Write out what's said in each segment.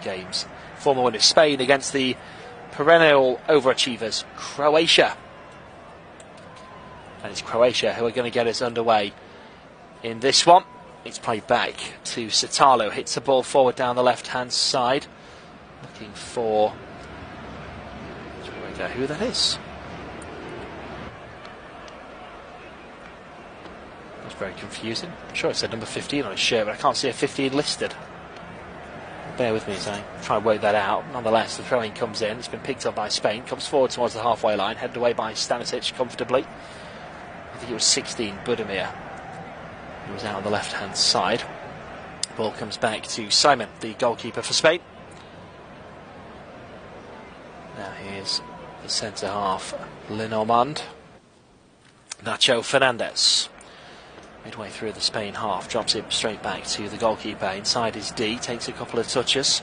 games. Former winner Spain against the perennial overachievers Croatia. And it's Croatia who are going to get us underway in this one. It's played back to Satalo, hits the ball forward down the left-hand side, looking for who that is. That's very confusing. I'm sure it said number 15 on his shirt, but I can't see a 15 listed. Bear with me as I try and work that out. Nonetheless, the throw-in comes in. It's been picked up by Spain. Comes forward towards the halfway line, headed away by Stanisic comfortably. I think it was 16, Budimir. He was out on the left-hand side. Ball comes back to Simon, the goalkeeper for Spain. Now here's the centre-half, Lenormand. Nacho Fernandez. Midway through the Spain half, drops it straight back to the goalkeeper. Inside his D, takes a couple of touches.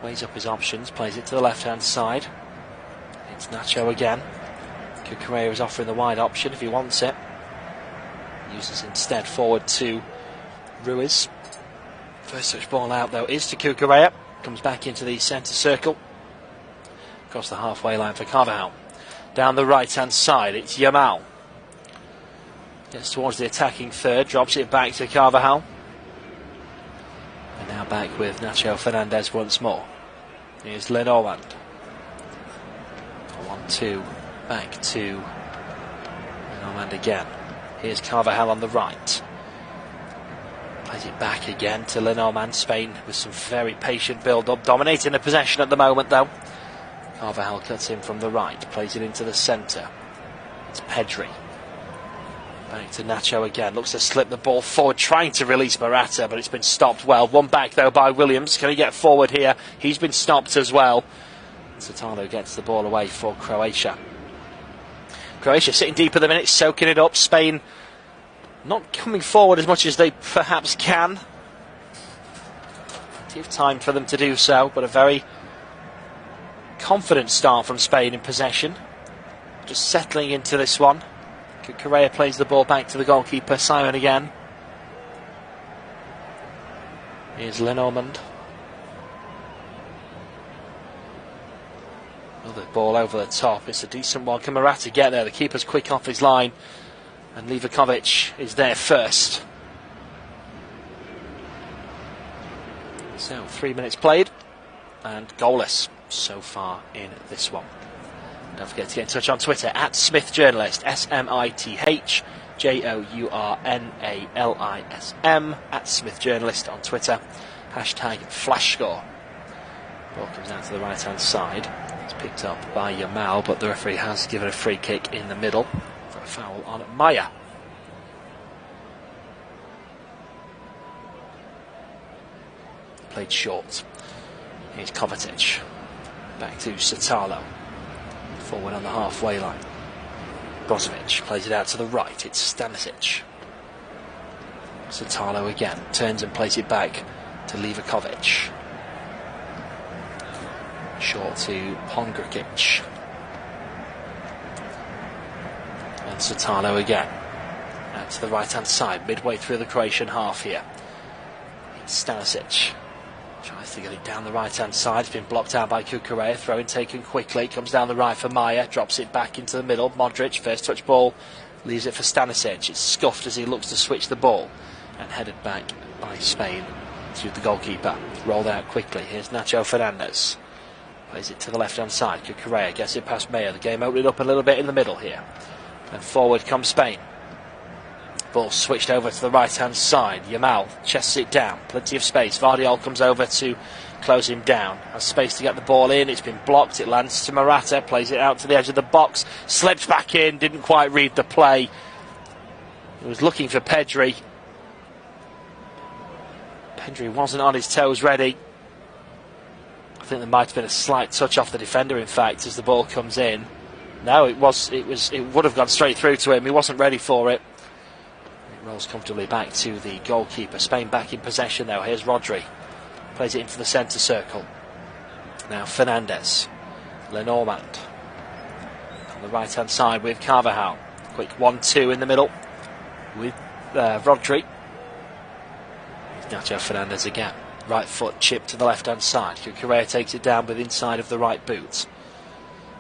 Weighs up his options, plays it to the left-hand side. It's Nacho again. Cucurella is offering the wide option if he wants it. Uses instead forward to Ruiz. First touch ball out though is to Cucurella. Comes back into the centre circle. Across the halfway line for Carvajal. Down the right hand side it's Yamal. Gets towards the attacking third. Drops it back to Carvajal. And now back with Nacho Fernandez once more. Here's Lenormand. 1-2. Back to Lenormand again. Here's Carvajal on the right. Plays it back again to Lenormand. Spain with some very patient build-up. Dominating the possession at the moment though. Carvajal cuts in from the right. Plays it into the centre. It's Pedri. Back to Nacho again. Looks to slip the ball forward. Trying to release Morata, but it's been stopped well. One back though by Williams. Can he get forward here? He's been stopped as well. Satano gets the ball away for Croatia. Croatia sitting deep at the minute, soaking it up. Spain not coming forward as much as they perhaps can. Plenty of time for them to do so, but a very confident start from Spain in possession. Just settling into this one. Correa plays the ball back to the goalkeeper, Simon again. Here's Lenormand. Another ball over the top. It's a decent one. Can Morata get there? The keeper's quick off his line. And Livakovic is there first. So 3 minutes played. And goalless so far in this one. Don't forget to get in touch on Twitter at SmithJournalist, SmithJournalism at SmithJournalist on Twitter. Hashtag FlashScore. Ball comes out to the right hand side. It's picked up by Yamal, but the referee has given a free kick in the middle for a foul on Maya. Played short. Here's Kovacic. Back to Satalo. Forward on the halfway line. Brozovic plays it out to the right. It's Stanisic. Satalo again. Turns and plays it back to Livakovic. Short to Pongracic. And Satalo again. Out to the right hand side. Midway through the Croatian half here. It's Stanisic. Tries to get it down the right hand side. It's been blocked out by Cucurella. Throw in taken quickly. Comes down the right for Maya. Drops it back into the middle. Modric, first touch ball. Leaves it for Stanisic. It's scuffed as he looks to switch the ball. And headed back by Spain to the goalkeeper. Rolled out quickly. Here's Nacho Fernandez. Plays it to the left hand side. Cucurella gets it past Maya. The game opening up a little bit in the middle here. And forward comes Spain. Ball switched over to the right hand side. Yamal chests it down. Plenty of space. Vardiol comes over to close him down. Has space to get the ball in. It's been blocked. It lands to Morata. Plays it out to the edge of the box. Slips back in. Didn't quite read the play. He was looking for Pedri. Pedri wasn't on his toes ready. I think there might have been a slight touch off the defender, in fact, as the ball comes in. No, it would have gone straight through to him. He wasn't ready for it. Rolls comfortably back to the goalkeeper. Spain back in possession now. Here's Rodri. Plays it into the centre circle. Now Fernandez. Lenormand. On the right hand side with Carvajal. Quick 1-2 in the middle with Rodri. Nacho Fernandez again. Right foot chip to the left-hand side. Cucurella takes it down with inside of the right boot.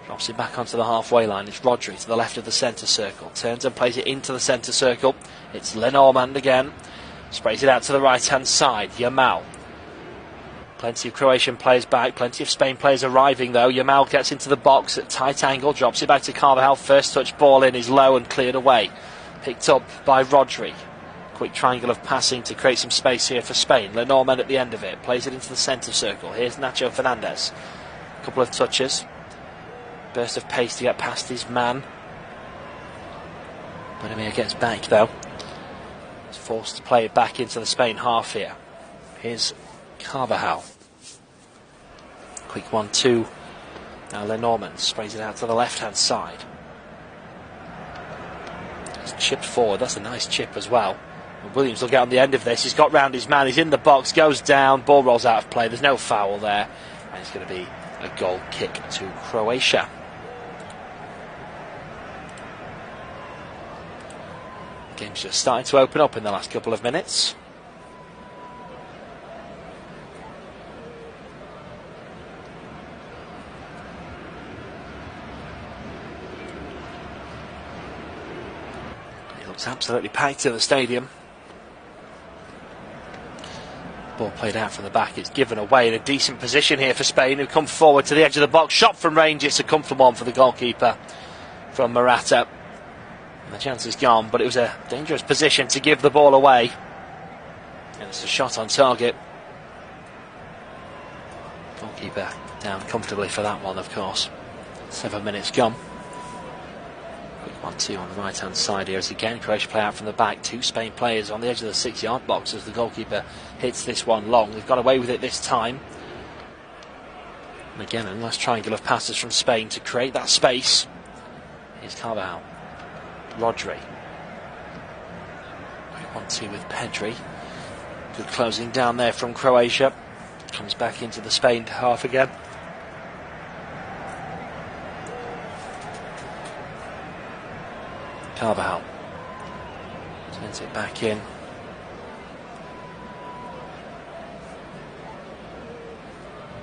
Drops it back onto the halfway line. It's Rodri to the left of the centre circle. Turns and plays it into the centre circle. It's Lenormand again. Sprays it out to the right-hand side. Yamal. Plenty of Croatian players back. Plenty of Spain players arriving though. Yamal gets into the box at tight angle. Drops it back to Carvajal. First touch ball in is low and cleared away. Picked up by Rodri. Quick triangle of passing to create some space here for Spain. Lenormand at the end of it. Plays it into the centre circle. Here's Nacho Fernandez. A couple of touches. Burst of pace to get past his man. Benamir gets back though. He's forced to play it back into the Spain half here. Here's Carvajal. Quick 1-2. Now Lenormand sprays it out to the left hand side. He's chipped forward. That's a nice chip as well. Williams will get on the end of this. He's got round his man. He's in the box. Goes down. Ball rolls out of play. There's no foul there. And it's going to be a goal kick to Croatia. The game's just starting to open up in the last couple of minutes. It looks absolutely packed in the stadium. Ball played out from the back. It's given away in a decent position here for Spain, who come forward to the edge of the box. Shot from range. It's a comfortable one for the goalkeeper from Morata. And the chance is gone, but it was a dangerous position to give the ball away. And it's a shot on target. Goalkeeper down comfortably for that one, of course. 7 minutes gone. Quick 1-2 on the right hand side here as again Croatia play out from the back. Two Spain players on the edge of the 6-yard box as the goalkeeper hits this one long. They've got away with it this time. And again a nice triangle of passes from Spain to create that space. Here's Carvajal. Rodri. Quick 1-2 with Pedri. Good closing down there from Croatia. Comes back into the Spain half again. Carvajal turns it back in.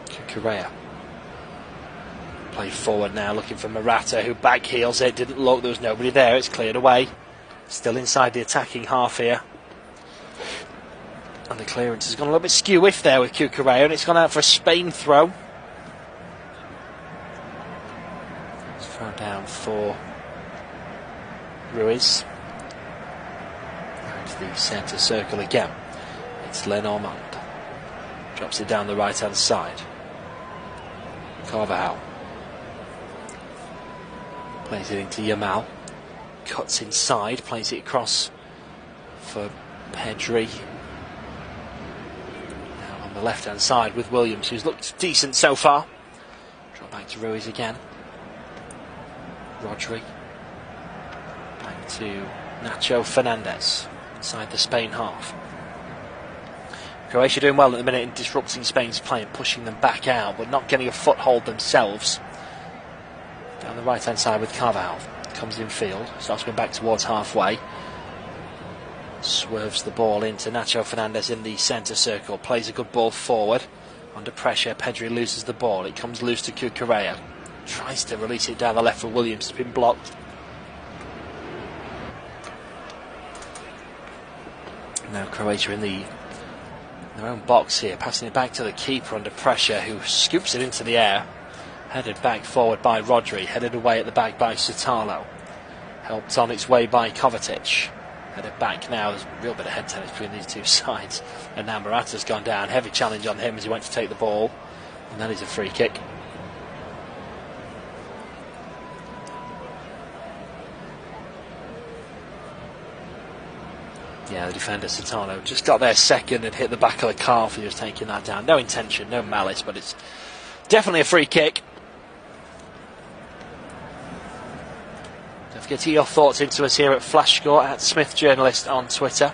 Cucurella. Play forward now, looking for Morata, who back heels it. Didn't look, there was nobody there. It's cleared away. Still inside the attacking half here. And the clearance has gone a little bit skew-whiff there with Cucurella, and it's gone out for a Spain throw. It's thrown down for Ruiz. Into the centre circle again. It's Lenormand. Drops it down the right hand side. Carvajal. Plays it into Yamal. Cuts inside. Plays it across for Pedri. Now on the left hand side with Williams, who's looked decent so far. Drop back to Ruiz again. Rodri. Back to Nacho Fernandez inside the Spain half. Croatia doing well at the minute in disrupting Spain's play and pushing them back out, but not getting a foothold themselves. Down the right hand side with Carvajal. Comes in field, starts going back towards halfway. Swerves the ball into Nacho Fernandez in the centre circle. Plays a good ball forward. Under pressure, Pedri loses the ball. It comes loose to Cucurella. Tries to release it down the left for Williams. It's been blocked. Now Croatia in their own box here, passing it back to the keeper under pressure, who scoops it into the air. Headed back forward by Rodri, headed away at the back by Sutalo. Helped on its way by Kovacic. Headed back now, there's a real bit of head tennis between these two sides. And now Morata's gone down, heavy challenge on him as he went to take the ball. And that is a free kick. Yeah, the defender Sutalo just got there second and hit the back of the calf. He was taking that down. No intention, no malice, but it's definitely a free kick. Don't forget to get your thoughts into us here at Flash Score, at Smith Journalist on Twitter.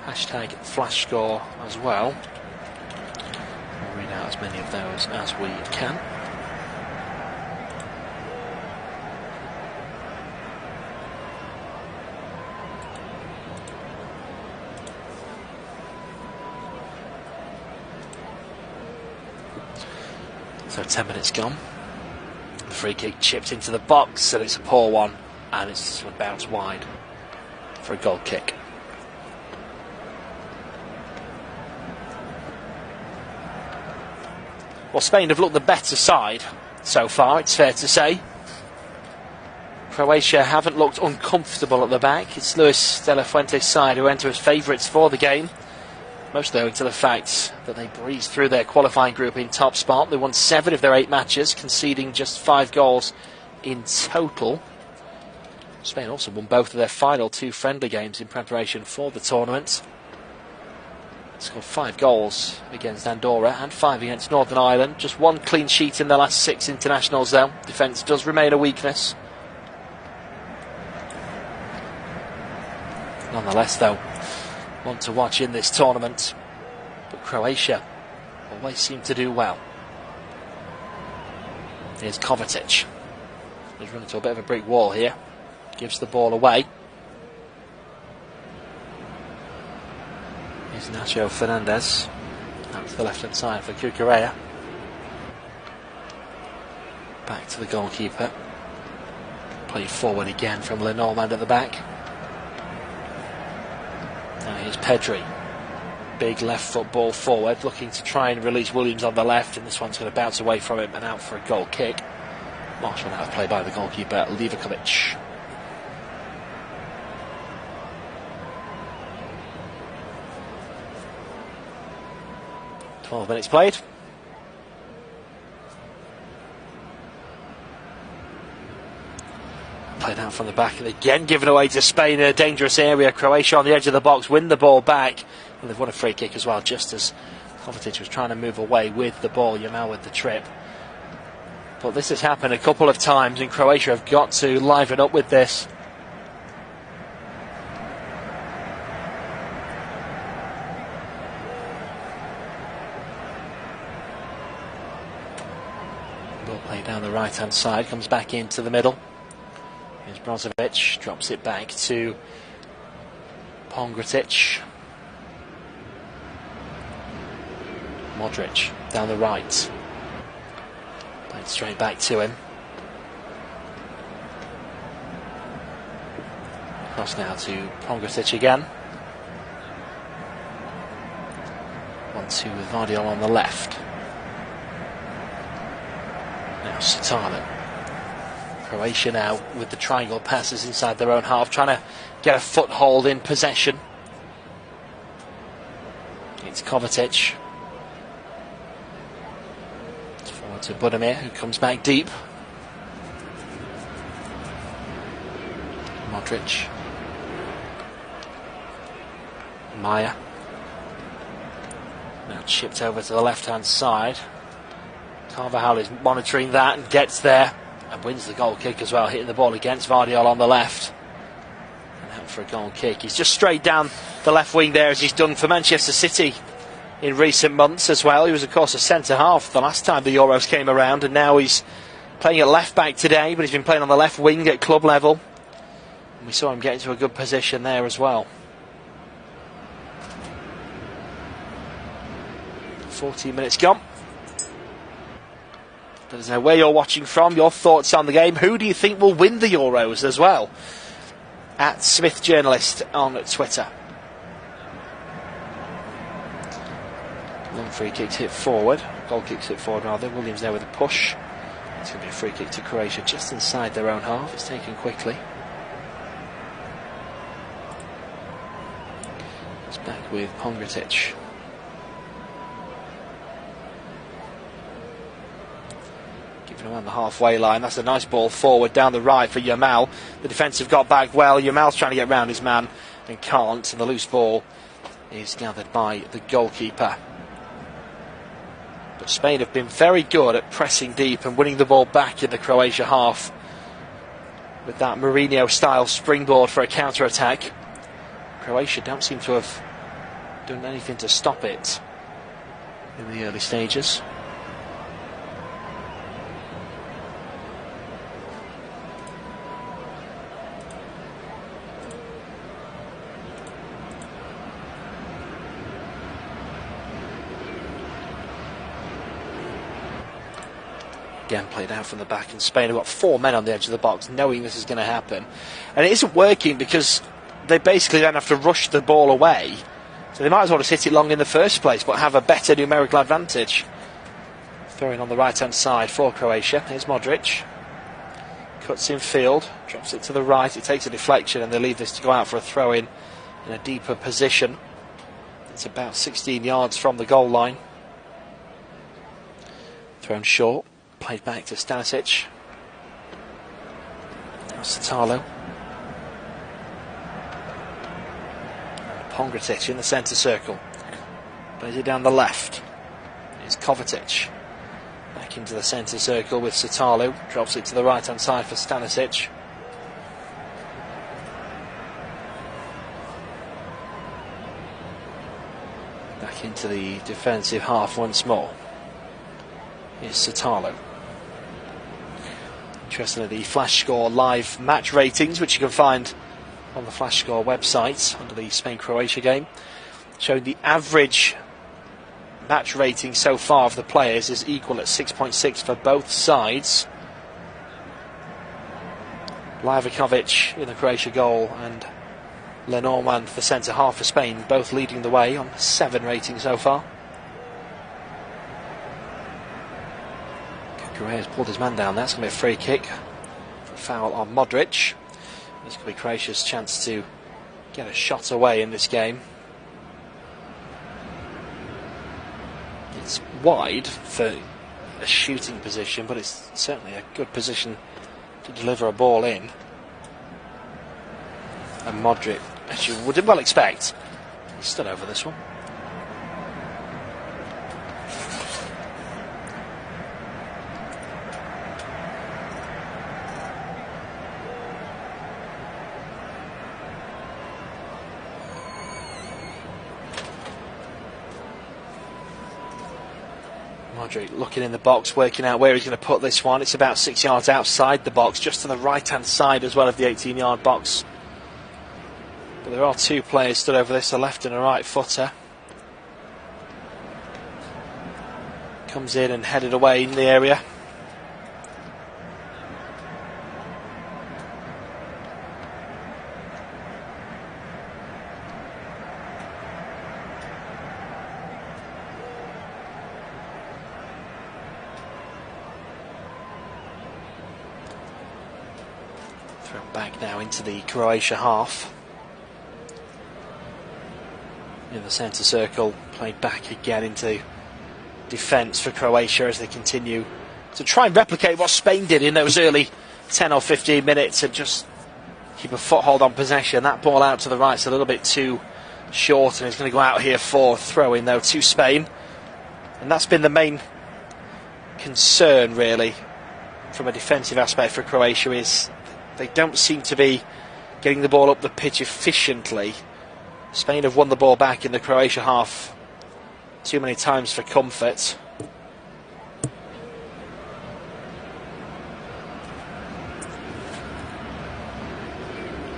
Hashtag Flash Score as well. We'll read out as many of those as we can. So 10 minutes gone. The free kick chipped into the box, and it's a poor one, and it's sort of bounced wide for a goal kick. Well, Spain have looked the better side so far, it's fair to say. Croatia haven't looked uncomfortable at the back. It's Luis de la Fuente's side who enter as favourites for the game, mostly owing to the fact that they breezed through their qualifying group in top spot. They won 7 of their 8 matches, conceding just 5 goals in total. Spain also won both of their final 2 friendly games in preparation for the tournament. Scored 5 goals against Andorra and 5 against Northern Ireland. Just 1 clean sheet in the last 6 internationals though. Defence does remain a weakness. Nonetheless though, one to watch in this tournament. But Croatia always seem to do well. Here's Kovacic. He's run into a bit of a brick wall here. Gives the ball away. Here's Nacho Fernandez. Out to the left hand side for Cucurella. Back to the goalkeeper. Played forward again from Lenormand at the back. Now here's Pedri. Big left foot ball forward, looking to try and release Williams on the left, and this one's going to bounce away from him and out for a goal kick. Marshall out of play by the goalkeeper, Livakovic. "12 minutes played." Played out from the back and again given away to Spain in a dangerous area. Croatia on the edge of the box win the ball back, and they've won a free kick as well, just as Kovacic was trying to move away with the ball. Yamal with the trip. But this has happened a couple of times, and Croatia have got to liven up with this. Ball played down the right hand side, comes back into the middle. Here's Brozovic, drops it back to Pongratic. Modric down the right. Played straight back to him. Cross now to Pongratic again. 1-2 with Vardiol on the left. Now Sutalo. Croatia now with the triangle passes inside their own half, trying to get a foothold in possession. It's Kovacic. It's forward to Budimir, who comes back deep. Modric. Maya. Now chipped over to the left hand side. Carvajal is monitoring that and gets there. And wins the goal kick as well, hitting the ball against Vardiol on the left. And out for a goal kick. He's just straight down the left wing there, as he's done for Manchester City in recent months as well. He was, of course, a centre-half the last time the Euros came around, and now he's playing at left-back today, but he's been playing on the left wing at club level. And we saw him get into a good position there as well. 14 minutes gone. Let us know where you're watching from, your thoughts on the game. Who do you think will win the Euros as well? At Smith Journalist on Twitter. Long free kicks hit forward. Goal kicks hit forward rather. Williams there with a push. It's going to be a free kick to Croatia just inside their own half. It's taken quickly. It's back with Pongratic. Around the halfway line. That's a nice ball forward down the right for Yamal. The defence have got back well. Yamal's trying to get round his man and can't, and the loose ball is gathered by the goalkeeper. But Spain have been very good at pressing deep and winning the ball back in the Croatia half with that Mourinho style springboard for a counter-attack. Croatia don't seem to have done anything to stop it in the early stages. Again played out from the back, and Spain have got 4 men on the edge of the box knowing this is going to happen, and it isn't working because they basically don't have to rush the ball away, so they might as well just hit it long in the first place but have a better numerical advantage. Throwing on the right hand side for Croatia. Here's Modric, cuts in field, drops it to the right, it takes a deflection, and they leave this to go out for a throw in a deeper position. It's about 16 yards from the goal line. Thrown short, played back to Stanisic. Now Satalo. Pongratic in the centre circle. Plays it down the left. Here's Kovacic. Back into the centre circle with Satalo. Drops it to the right hand side for Stanisic. Back into the defensive half once more. Here's Satalo. Interestingly, the Flash Score live match ratings, which you can find on the Flash Score website under the Spain-Croatia game, showing the average match rating so far of the players is equal at 6.6 for both sides. Livakovic in the Croatia goal and Lenormand, the centre half for Spain, both leading the way on 7 ratings so far. Correa's pulled his man down. That's going to be a free kick. Foul on Modric. This could be Croatia's chance to get a shot away in this game. It's wide for a shooting position, but it's certainly a good position to deliver a ball in. And Modric, as you would well expect, he stood over this one. Modric looking in the box, working out where he's going to put this one. It's about 6 yards outside the box, just to the right hand side as well of the 18-yard box. But there are 2 players stood over this, a left and a right footer. Comes in and headed away in the area. Thrown back now into the Croatia half. In the centre circle, played back again into defence for Croatia as they continue to try and replicate what Spain did in those early 10 or 15 minutes and just keep a foothold on possession. That ball out to the right's a little bit too short, and it's going to go out here for throw-in though to Spain. And that's been the main concern really from a defensive aspect for Croatia, is they don't seem to be getting the ball up the pitch efficiently. Spain have won the ball back in the Croatia half too many times for comfort.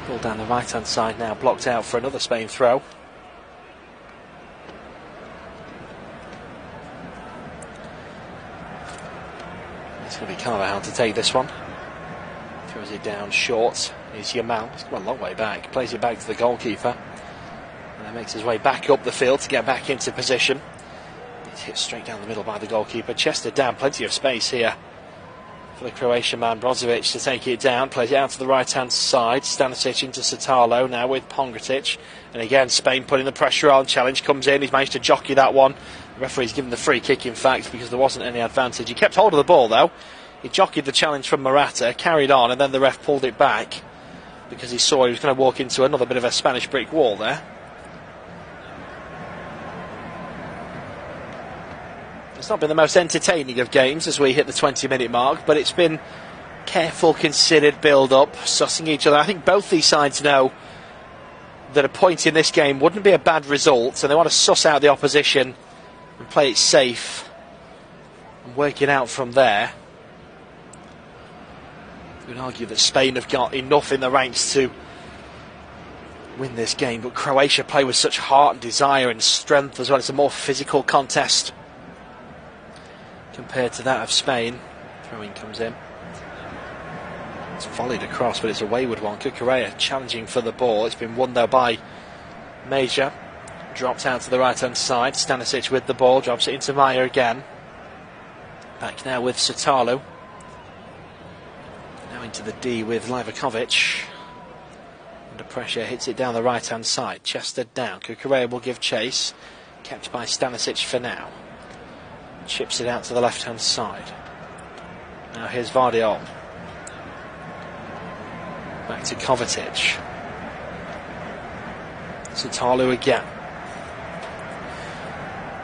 Ball down the right hand side now, blocked out for another Spain throw. It's going to be Carvajal to take this one. Throws it down short. Here's Yamal. He's gone a long way back. Plays it back to the goalkeeper. And then makes his way back up the field to get back into position. It's hit straight down the middle by the goalkeeper. Chested down. Plenty of space here for the Croatian man, Brozovic, to take it down. Plays it out to the right-hand side. Stanisic into Satalo now with Pongratic. And again, Spain putting the pressure on. Challenge comes in. He's managed to jockey that one. The referee's given the free kick, in fact, because there wasn't any advantage. He kept hold of the ball, though. He jockeyed the challenge from Morata, carried on, and then the ref pulled it back because he saw he was going to walk into another bit of a Spanish brick wall there. It's not been the most entertaining of games as we hit the 20-minute mark, but it's been careful, considered build-up, sussing each other. I think both these sides know that a point in this game wouldn't be a bad result, and they want to suss out the opposition and play it safe and work it out from there. You would argue that Spain have got enough in the ranks to win this game, but Croatia play with such heart and desire and strength as well. It's a more physical contest compared to that of Spain. Throw-in comes in. It's volleyed across, but it's a wayward one. Cucurella challenging for the ball. It's been won though by Major. Dropped out to the right-hand side. Stanisic with the ball. Drops it into Meyer again. Back now with Sotalo. Now into the D with Livakovic. Under pressure, hits it down the right-hand side. Chested down. Cucurella will give chase. Kept by Stanisic for now. Chips it out to the left-hand side. Now here's Vardiol. Back to Kovacic. Sotalo again.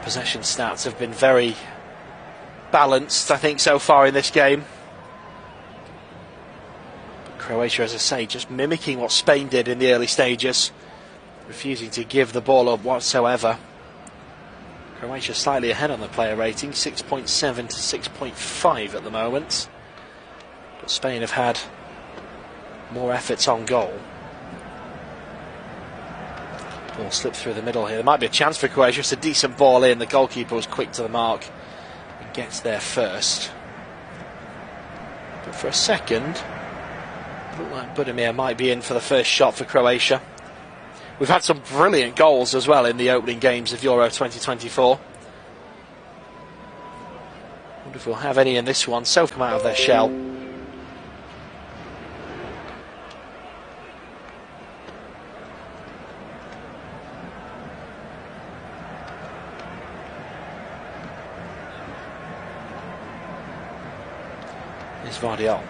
Possession stats have been very balanced, I think, so far in this game. But Croatia, as I say, just mimicking what Spain did in the early stages, refusing to give the ball up whatsoever. Croatia slightly ahead on the player rating, 6.7 to 6.5 at the moment. But Spain have had more efforts on goal. Ball slipped through the middle here. There might be a chance for Croatia. It's a decent ball in. The goalkeeper was quick to the mark and gets there first. But for a second, it looked like Budimir might be in for the first shot for Croatia. We've had some brilliant goals as well in the opening games of Euro 2024. Wonder if we'll have any in this one. So come out of their shell. Here's Vardiol.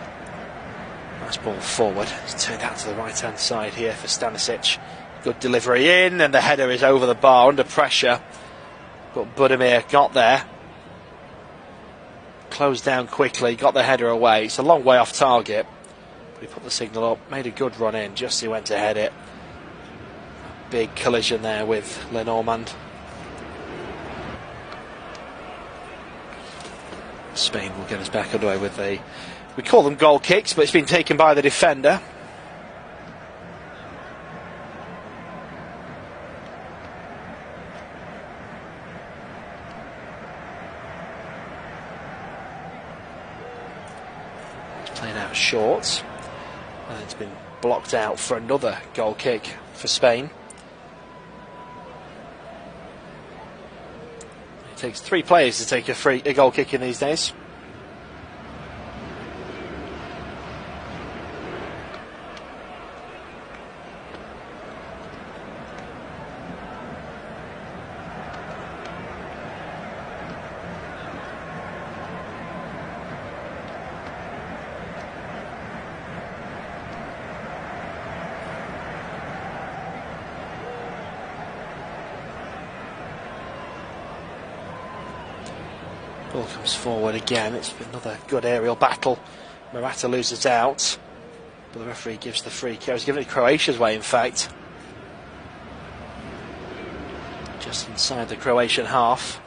Nice ball forward. He's turned out to the right hand side here for Stanisic. Good delivery in, and the header is over the bar under pressure. But Budimir got there. Closed down quickly, got the header away. It's a long way off target. But he put the signal up, made a good run in, just as he went to head it. Big collision there with Lenormand. Spain will get us back underway with we call them goal kicks, but it's been taken by the defender. It's played out short, and it's been blocked out for another goal kick for Spain. It takes 3 players to take a goal kick in these days. Ball comes forward again. It's been another good aerial battle. Morata loses out, but the referee gives the free kick. I was giving it Croatia's way, in fact. Just inside the Croatian half.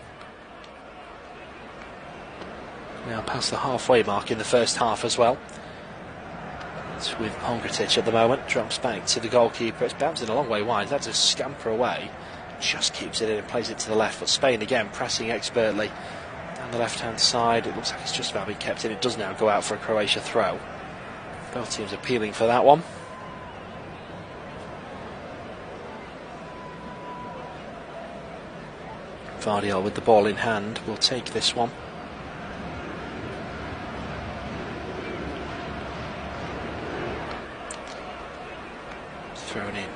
Now past the halfway mark in the first half as well. It's with Pongratic at the moment. Drops back to the goalkeeper. It's bouncing a long way wide. That's a scamper away. Just keeps it in and plays it to the left. But Spain again pressing expertly. Down the left-hand side, it looks like it's just about being kept in. It does now go out for a Croatia throw. Both teams appealing for that one. Vardiol with the ball in hand will take this one. Thrown in,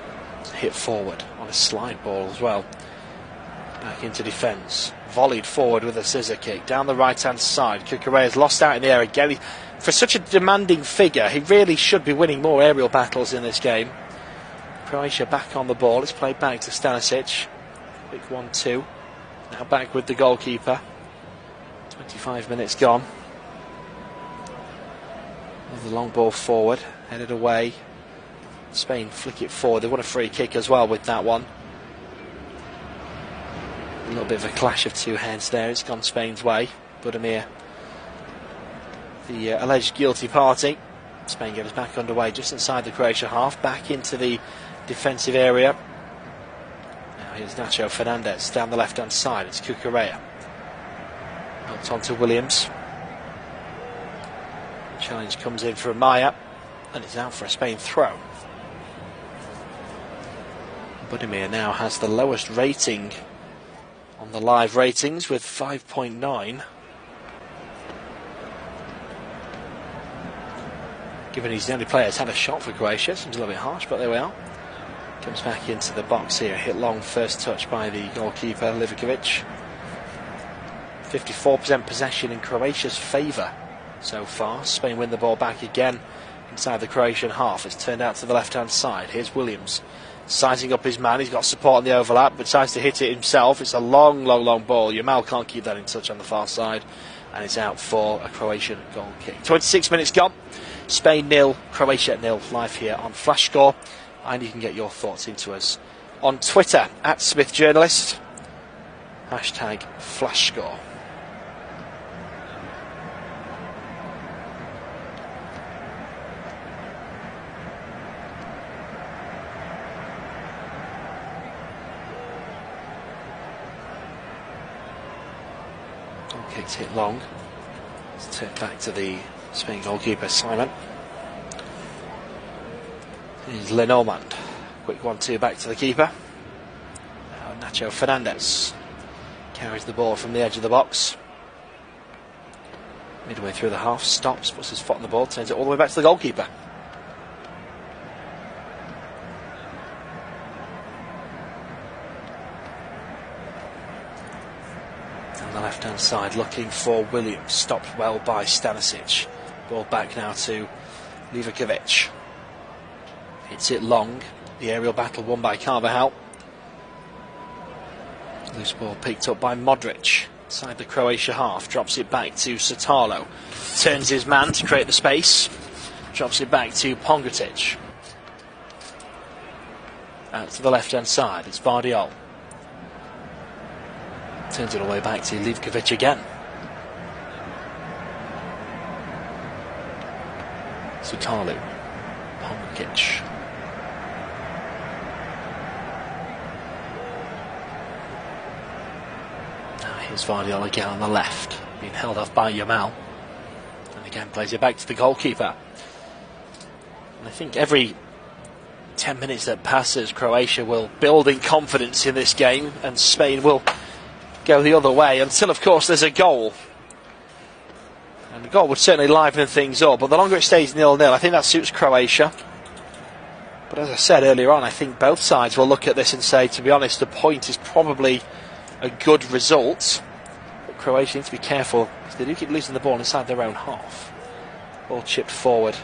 hit forward on a slide ball as well. Back into defence. Volleyed forward with a scissor kick down the right hand side. Cucurella's lost out in the air again. For such a demanding figure, he really should be winning more aerial battles in this game. Croatia back on the ball. It's played back to Stanisic. Quick 1-2. Now back with the goalkeeper. 25 minutes gone. Another long ball forward. Headed away. Spain flick it forward. They want a free kick as well with that one. A little bit of a clash of two heads there. It's gone Spain's way. Budimir, the alleged guilty party. Spain get us back underway just inside the Croatia half. Back into the defensive area. Now here's Nacho Fernandez down the left hand side. It's Cucurella. Helped on to Williams. Challenge comes in for Amaya, and it's out for a Spain throw. Budimir now has the lowest rating on the live ratings with 5.9. Given he's the only player that's had a shot for Croatia, seems a little bit harsh, but there we are. Comes back into the box here, hit long, first touch by the goalkeeper Livkovic. 54% possession in Croatia's favour so far. Spain win the ball back again inside the Croatian half. It's turned out to the left hand side. Here's Williams sizing up his man. He's got support on the overlap but tries to hit it himself. It's a long ball. Yamal can't keep that in touch on the far side, and it's out for a Croatian goal kick. 26 minutes gone. Spain 0, Croatia 0, live here on Flash Score. And you can get your thoughts into us on Twitter at SmithJournalist, hashtag FlashScore. Kicked hit long. Let's turn back to the Spain goalkeeper Simon. Here's Lenormand. Quick 1-2 back to the keeper. Now Nacho Fernandez carries the ball from the edge of the box. Midway through the half, stops, puts his foot on the ball, turns it all the way back to the goalkeeper. On the left hand side, looking for Williams, stopped well by Stanisic. Ball back now to Livkovic. Hits it long. The aerial battle won by Carvajal. Loose ball picked up by Modric. Inside the Croatia half. Drops it back to Sotalo. Turns his man to create the space. Drops it back to Pongratic. Out to the left hand side. It's Vardiol. Turns it all the way back to Livkovic again. Sotalo. Pongratic. Here's Vardiol again on the left, being held off by Yamal, and again plays it back to the goalkeeper. And I think every 10 minutes that passes, Croatia will build in confidence in this game, and Spain will go the other way until, of course, there's a goal. And the goal would certainly liven things up, but the longer it stays 0-0, I think that suits Croatia. But as I said earlier on, I think both sides will look at this and say, to be honest, the point is probably a good result, but Croatia need to be careful because they do keep losing the ball inside their own half. Ball chipped forward.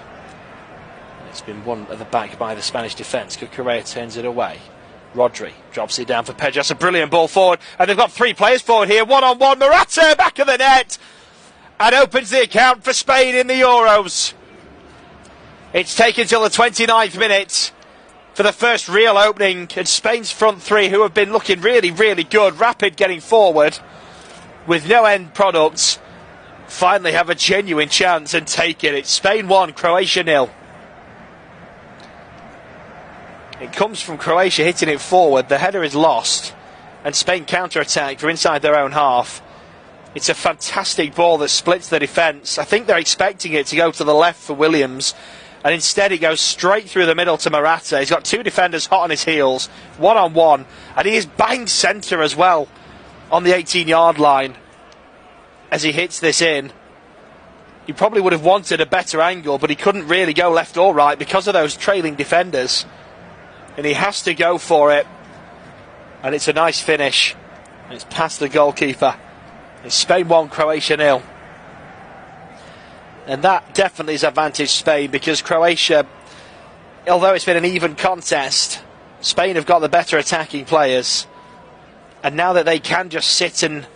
It's been won at the back by the Spanish defence. Correa turns it away. Rodri drops it down for Pedro. That's a brilliant ball forward, and they've got three players forward here. 1-on-1, Morata back of the net, and opens the account for Spain in the Euros. It's taken till the 29th minute for the first real opening, and Spain's front three, who have been looking really good, rapid getting forward with no end products, finally have a genuine chance and take it. It's Spain 1, Croatia 0. It comes from Croatia hitting it forward. The header is lost, and Spain counter-attack from inside their own half. It's a fantastic ball that splits the defence. I think they're expecting it to go to the left for Williams, and instead it goes straight through the middle to Morata. He's got two defenders hot on his heels, 1-on-1, and he is bang centre as well on the 18-yard line as he hits this in. He probably would have wanted a better angle, but he couldn't really go left or right because of those trailing defenders, and he has to go for it, and it's a nice finish. It's past the goalkeeper. It's Spain 1, Croatia 0. And that definitely is advantage Spain, because Croatia, although it's been an even contest, Spain have got the better attacking players. And now that they can just sit and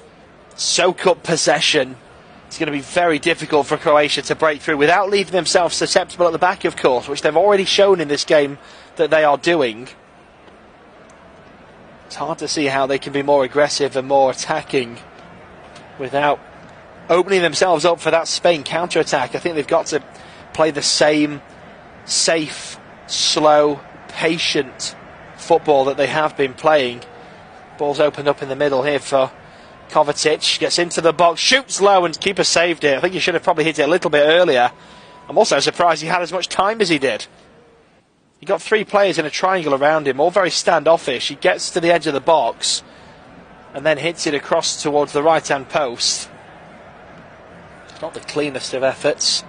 soak up possession, it's going to be very difficult for Croatia to break through without leaving themselves susceptible at the back, of course, which they've already shown in this game that they are doing. It's hard to see how they can be more aggressive and more attacking without opening themselves up for that Spain counter-attack. I think they've got to play the same safe, slow, patient football that they have been playing. Ball's opened up in the middle here for Kovacic. Gets into the box, shoots low, and keeper saved it. I think he should have probably hit it a little bit earlier. I'm also surprised he had as much time as he did. He got 3 players in a triangle around him, all very standoffish. He gets to the edge of the box and then hits it across towards the right-hand post. It's not the cleanest of efforts.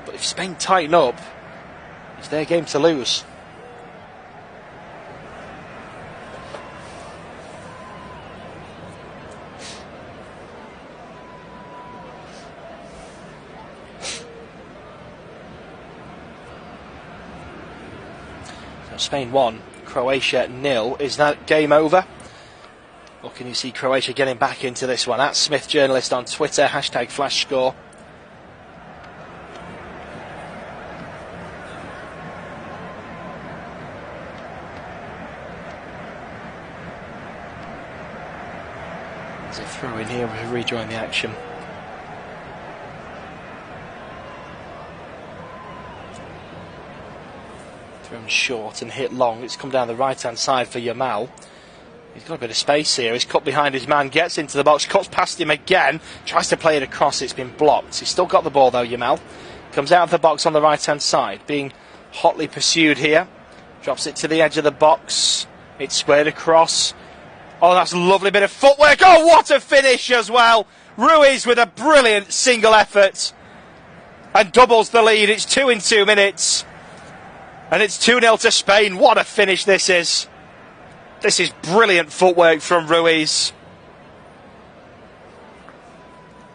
But if Spain tighten up, it's their game to lose. So Spain 1, Croatia 0. Is that game over? Or can you see Croatia getting back into this one? At Smith Journalist on Twitter, #FlashScore. There's a throw in here, we'll rejoin the action. Thrown short and hit long. It's come down the right hand side for Yamal. He's got a bit of space here. He's cut behind his man, gets into the box, cuts past him again, tries to play it across. It's been blocked. He's still got the ball though, Yamal. Comes out of the box on the right hand side, being hotly pursued here. Drops it to the edge of the box. It's squared across. Oh, that's a lovely bit of footwork. Oh, what a finish as well. Ruiz with a brilliant single effort and doubles the lead. It's 2 in 2 minutes. And it's 2-0 to Spain. What a finish this is. This is brilliant footwork from Ruiz.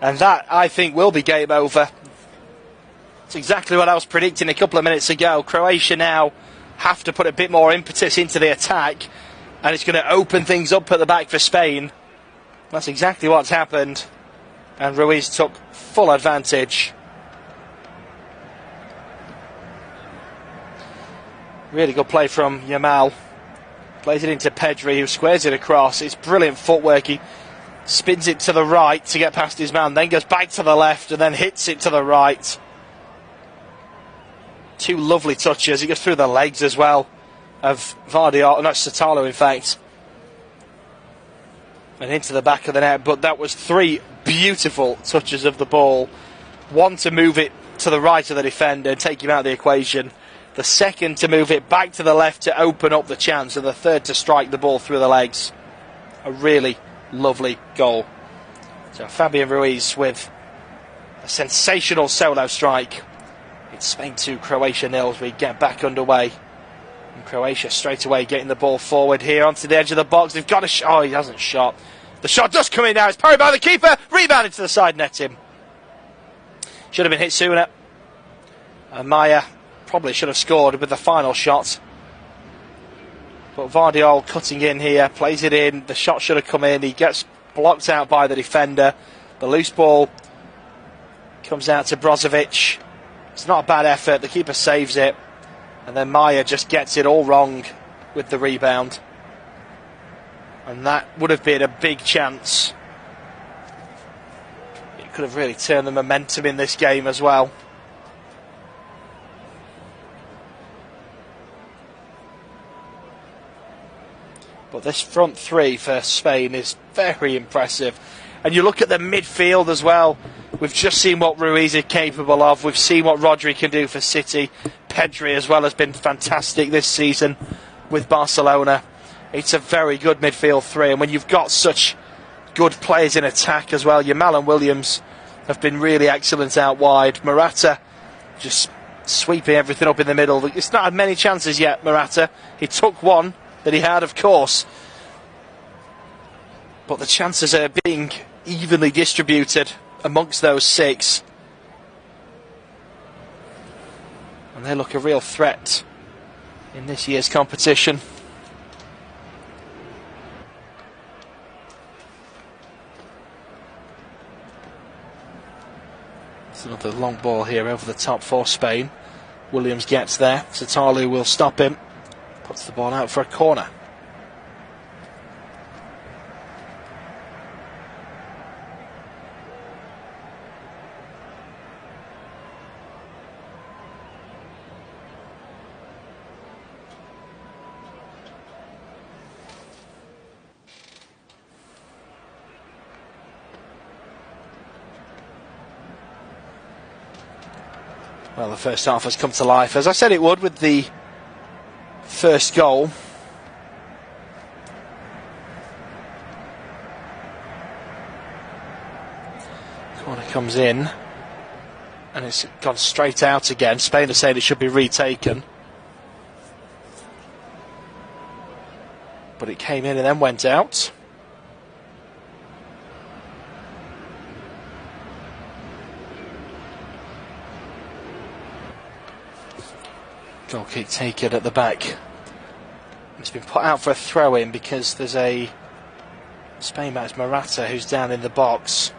And that, I think, will be game over. It's exactly what I was predicting a couple of minutes ago. Croatia now have to put a bit more impetus into the attack. And it's going to open things up at the back for Spain. That's exactly what's happened. And Ruiz took full advantage. Really good play from Yamal. Plays it into Pedri, who squares it across. It's brilliant footwork. He spins it to the right to get past his man, then goes back to the left and then hits it to the right. 2 lovely touches. He goes through the legs as well of Satalo, in fact. And into the back of the net. But that was 3 beautiful touches of the ball. One to move it to the right of the defender and take him out of the equation. The second to move it back to the left to open up the chance, and the third to strike the ball through the legs. A really lovely goal. So Fabian Ruiz with a sensational solo strike. It's Spain 2, Croatia 0 as we get back underway. And Croatia straight away getting the ball forward here onto the edge of the box. They've got a shot. Oh, he hasn't shot. The shot does come in now. It's parried by the keeper. Rebounded to the side netting. Should have been hit sooner. And Maya probably should have scored with the final shot. But Vardiol cutting in here, plays it in. The shot should have come in. He gets blocked out by the defender. The loose ball comes out to Brozovic. It's not a bad effort. The keeper saves it. And then Maya just gets it all wrong with the rebound. And that would have been a big chance. It could have really turned the momentum in this game as well. But this front 3 for Spain is very impressive. And you look at the midfield as well. We've just seen what Ruiz is capable of. We've seen what Rodri can do for City. Pedri as well has been fantastic this season with Barcelona. It's a very good midfield 3. And when you've got such good players in attack as well, Yamal and Williams have been really excellent out wide. Morata just sweeping everything up in the middle. It's not had many chances yet, Morata. He took one that he had, of course, but the chances are being evenly distributed amongst those 6, and they look a real threat in this year's competition. It's another long ball here over the top for Spain. Williams gets there. Satalu will stop him. Puts the ball out for a corner. Well, the first half has come to life, as I said it would, with the first goal. Corner comes in, and it's gone straight out again. Spain are saying it should be retaken. But it came in and then went out. Goal kick taken at the back. It's been put out for a throw-in because there's a Spain man, it's Morata, who's down in the box.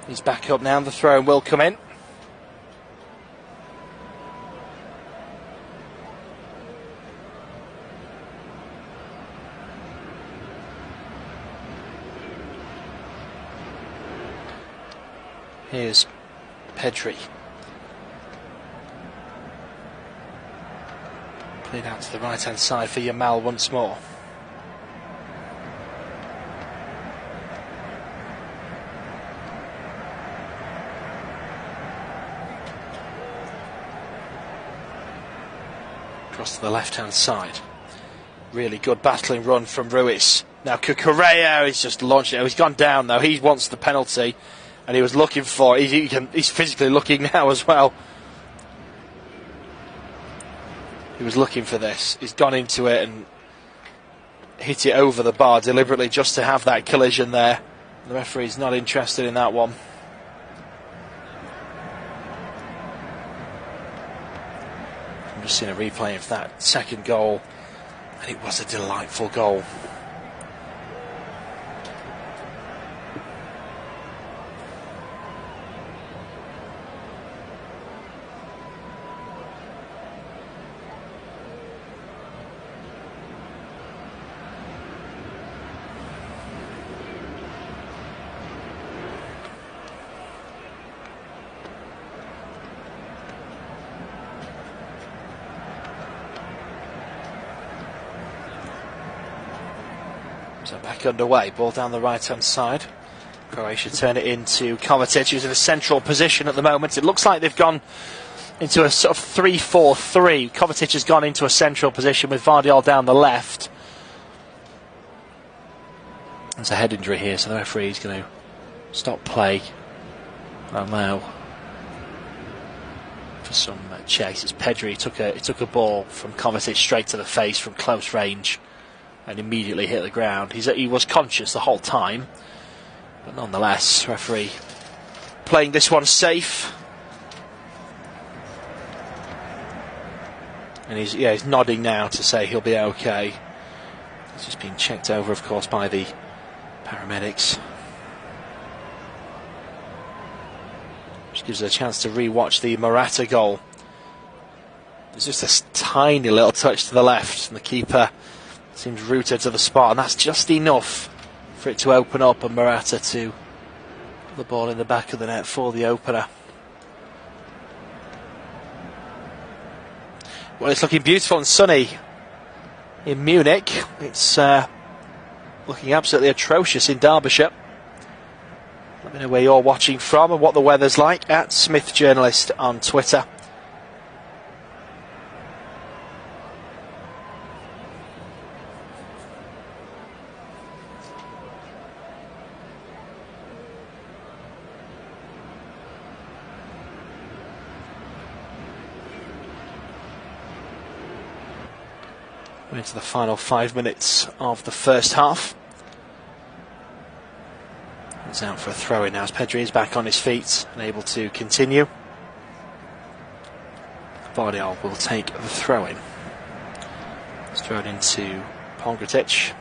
He's back up now, the throw-in will come in. Here's Pedri. Played out to the right-hand side for Yamal once more. Across to the left-hand side. Really good battling run from Ruiz. Now Cucurella, he's just launched it. Oh, he's gone down though. He wants the penalty. And he was looking for it. He's physically looking now as well. He was looking for this. He's gone into it and hit it over the bar deliberately just to have that collision there. The referee's not interested in that one. I'm just seeing a replay of that second goal, and it was a delightful goal. So back underway, ball down the right-hand side. Croatia turn it into Kovacic, who's in a central position at the moment. It looks like they've gone into a sort of 3-4-3. Kovacic has gone into a central position with Vardiol down the left. There's a head injury here, so the referee is going to stop play. Allow for some chase. It's Pedri. He took a ball from Kovacic straight to the face from close range and immediately hit the ground. He was conscious the whole time, but nonetheless, referee playing this one safe. And he's nodding now to say he'll be okay. He's just been checked over, of course, by the paramedics. Which gives us a chance to re-watch the Morata goal. There's just a tiny little touch to the left, and the keeper seems rooted to the spot, and that's just enough for it to open up and Morata to put the ball in the back of the net for the opener. Well, it's looking beautiful and sunny in Munich. It's looking absolutely atrocious in Derbyshire. Let me know where you're watching from and what the weather's like at Smith Journalist on Twitter. We're into the final 5 minutes of the first half. It's out for a throw-in now as Pedri is back on his feet and able to continue. Vardiol will take the throw-in. It's thrown into Pongratic.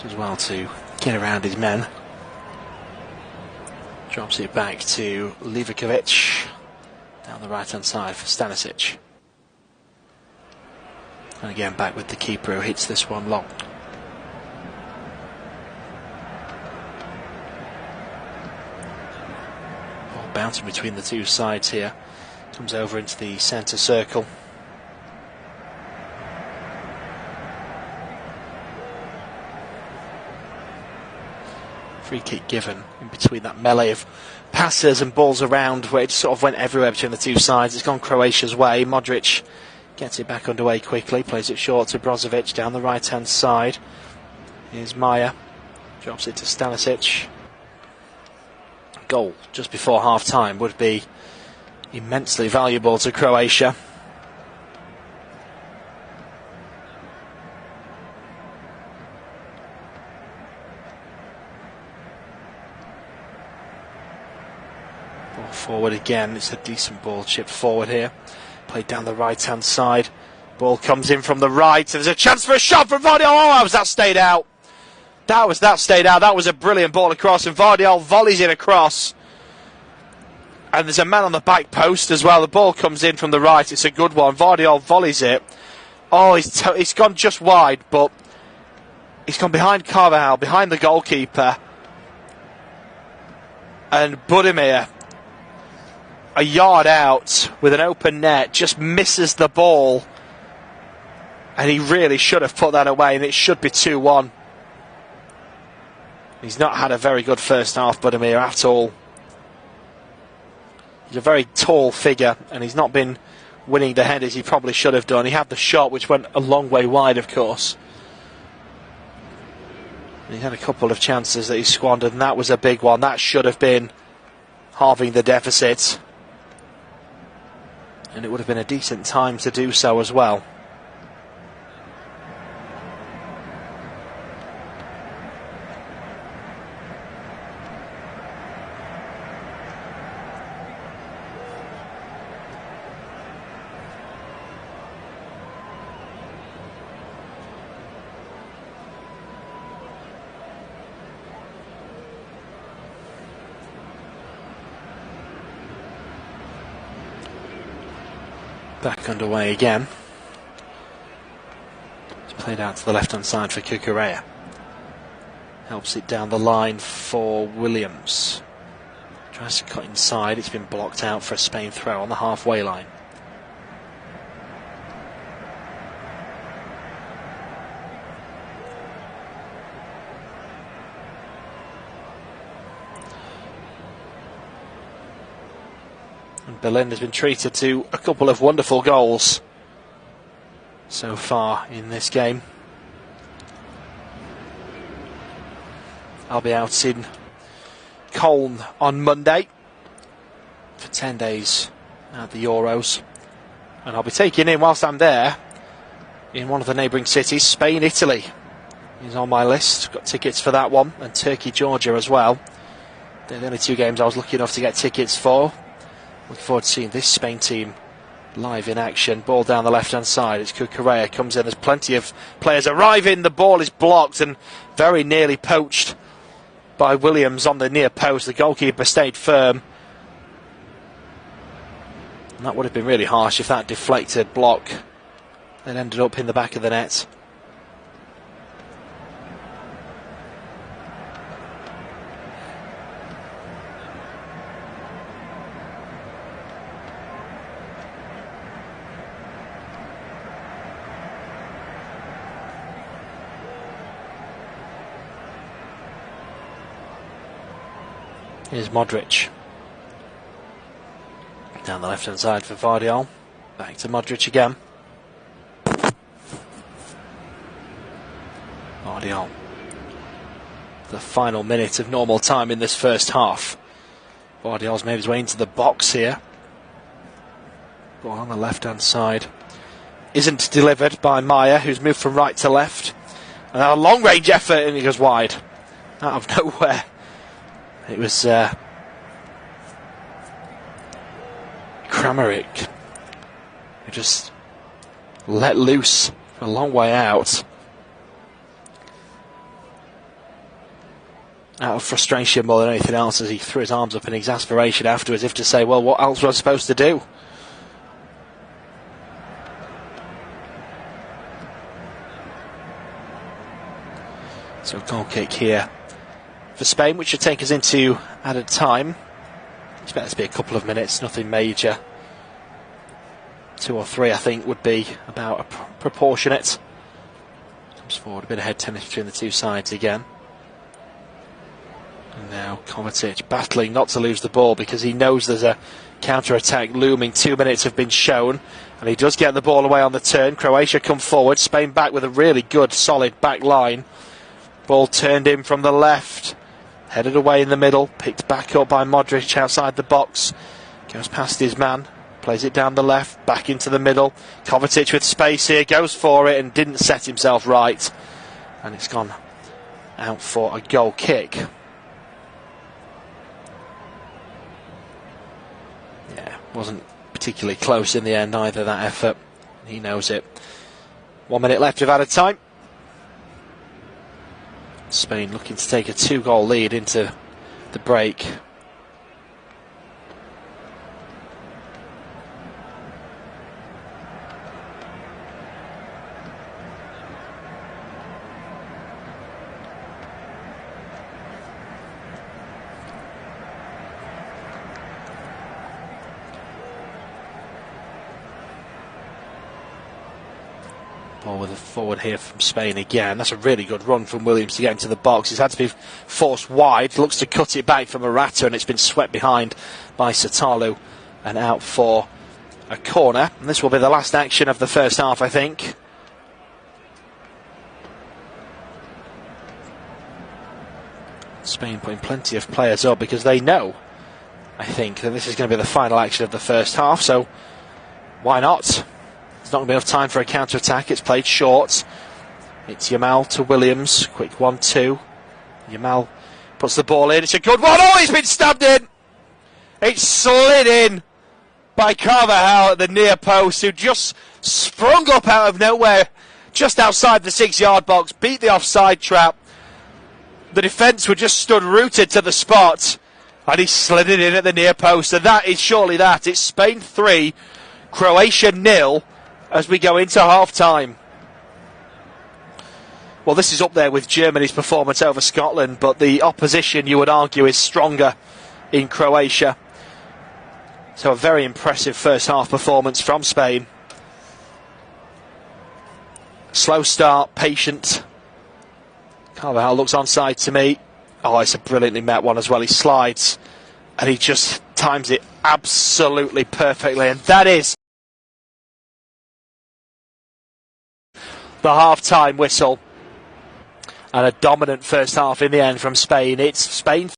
Does well to get around his men. Drops it back to Livakovic. Down the right-hand side for Stanisic. And again back with the keeper who hits this one long. Ball bouncing between the two sides here. Comes over into the centre circle. Free kick given in between that melee of passes and balls around, where it sort of went everywhere between the two sides. It's gone Croatia's way. Modric gets it back underway quickly, plays it short to Brozovic down the right hand side. Here's Maya, drops it to Stanisic. Goal just before half time would be immensely valuable to Croatia. Ball forward again. It's a decent ball chipped forward here. Played down the right hand side. Ball comes in from the right. There's a chance for a shot from Vardiol. Oh, that stayed out. That stayed out. That was a brilliant ball across, and Vardiol volleys it across. And there's a man on the back post as well. The ball comes in from the right. It's a good one. Vardiol volleys it. Oh, it's gone just wide, but he's gone behind Carvajal, behind the goalkeeper. And Budimir, a yard out with an open net, just misses the ball. And he really should have put that away, and it should be 2-1. He's not had a very good first half, Budimir, at all. He's a very tall figure, and he's not been winning the headers he probably should have done. He had the shot, which went a long way wide, of course. And he had a couple of chances that he squandered, and that was a big one. That should have been halving the deficit. And it would have been a decent time to do so as well. Back underway again. It's played out to the left hand side for Cucurella. Helps it down the line for Williams. Tries to cut inside. It's been blocked out for a Spain throw on the halfway line. Berlin has been treated to a couple of wonderful goals so far in this game. I'll be out in Cologne on Monday for 10 days at the Euros, and I'll be taking in, whilst I'm there, in one of the neighbouring cities, Spain, Italy is on my list. Got tickets for that one, and Turkey, Georgia as well. They're the only two games I was lucky enough to get tickets for. Looking forward to seeing this Spain team live in action. Ball down the left hand side. It's Cucurella comes in. There's plenty of players arriving. The ball is blocked and very nearly poached by Williams on the near post. The goalkeeper stayed firm. And that would have been really harsh if that deflected block then ended up in the back of the net. Here's Modric. Down the left hand side for Vardiol. Back to Modric again. Vardiol. The final minute of normal time in this first half. Vardiol's made his way into the box here. Ball on the left hand side. Isn't delivered by Maya, who's moved from right to left. And a long range effort, and he goes wide. Out of nowhere. It was Kramaric who just let loose a long way out. Out of frustration more than anything else, as he threw his arms up in exasperation afterwards, as if to say, well, what else was I supposed to do? So goal kick here for Spain, which should take us into added time. Expect this to be a couple of minutes, nothing major. 2 or 3, I think, would be about proportionate. Comes forward, a bit of head tennis between the two sides again. And now Kovacic battling not to lose the ball because he knows there's a counter-attack looming. 2 minutes have been shown, and he does get the ball away on the turn. Croatia come forward, Spain back with a really good, solid back line. Ball turned in from the left, headed away in the middle, picked back up by Modric outside the box. Goes past his man, plays it down the left, back into the middle. Kovacic with space here, goes for it and didn't set himself right. And it's gone out for a goal kick. Yeah, wasn't particularly close in the end either, that effort. He knows it. 1 minute left of added time. Spain looking to take a 2-goal lead into the break. Ball with a forward here from Spain again. That's a really good run from Williams to get into the box. He's had to be forced wide. Looks to cut it back from Morata, and it's been swept behind by Satalu and out for a corner. And this will be the last action of the first half, I think. Spain putting plenty of players up because they know, I think, that this is going to be the final action of the first half. So why not? There's not going to be enough time for a counter-attack. It's played short. It's Yamal to Williams. Quick 1-2. Yamal puts the ball in. It's a good one. Oh, he's been stabbed in. It's slid in by Carvajal at the near post, who just sprung up out of nowhere just outside the 6-yard box, beat the offside trap. The defence were just stood rooted to the spot, and he slid it in at the near post. And that is surely that. It's Spain 3, Croatia 0. As we go into half-time. Well, this is up there with Germany's performance over Scotland, but the opposition, you would argue, is stronger in Croatia. So a very impressive first-half performance from Spain. Slow start, patient. Carvajal looks onside to me. Oh, it's a brilliantly met one as well. He slides, and he just times it absolutely perfectly, and that is the half-time whistle, and a dominant first half in the end from Spain. It's Spain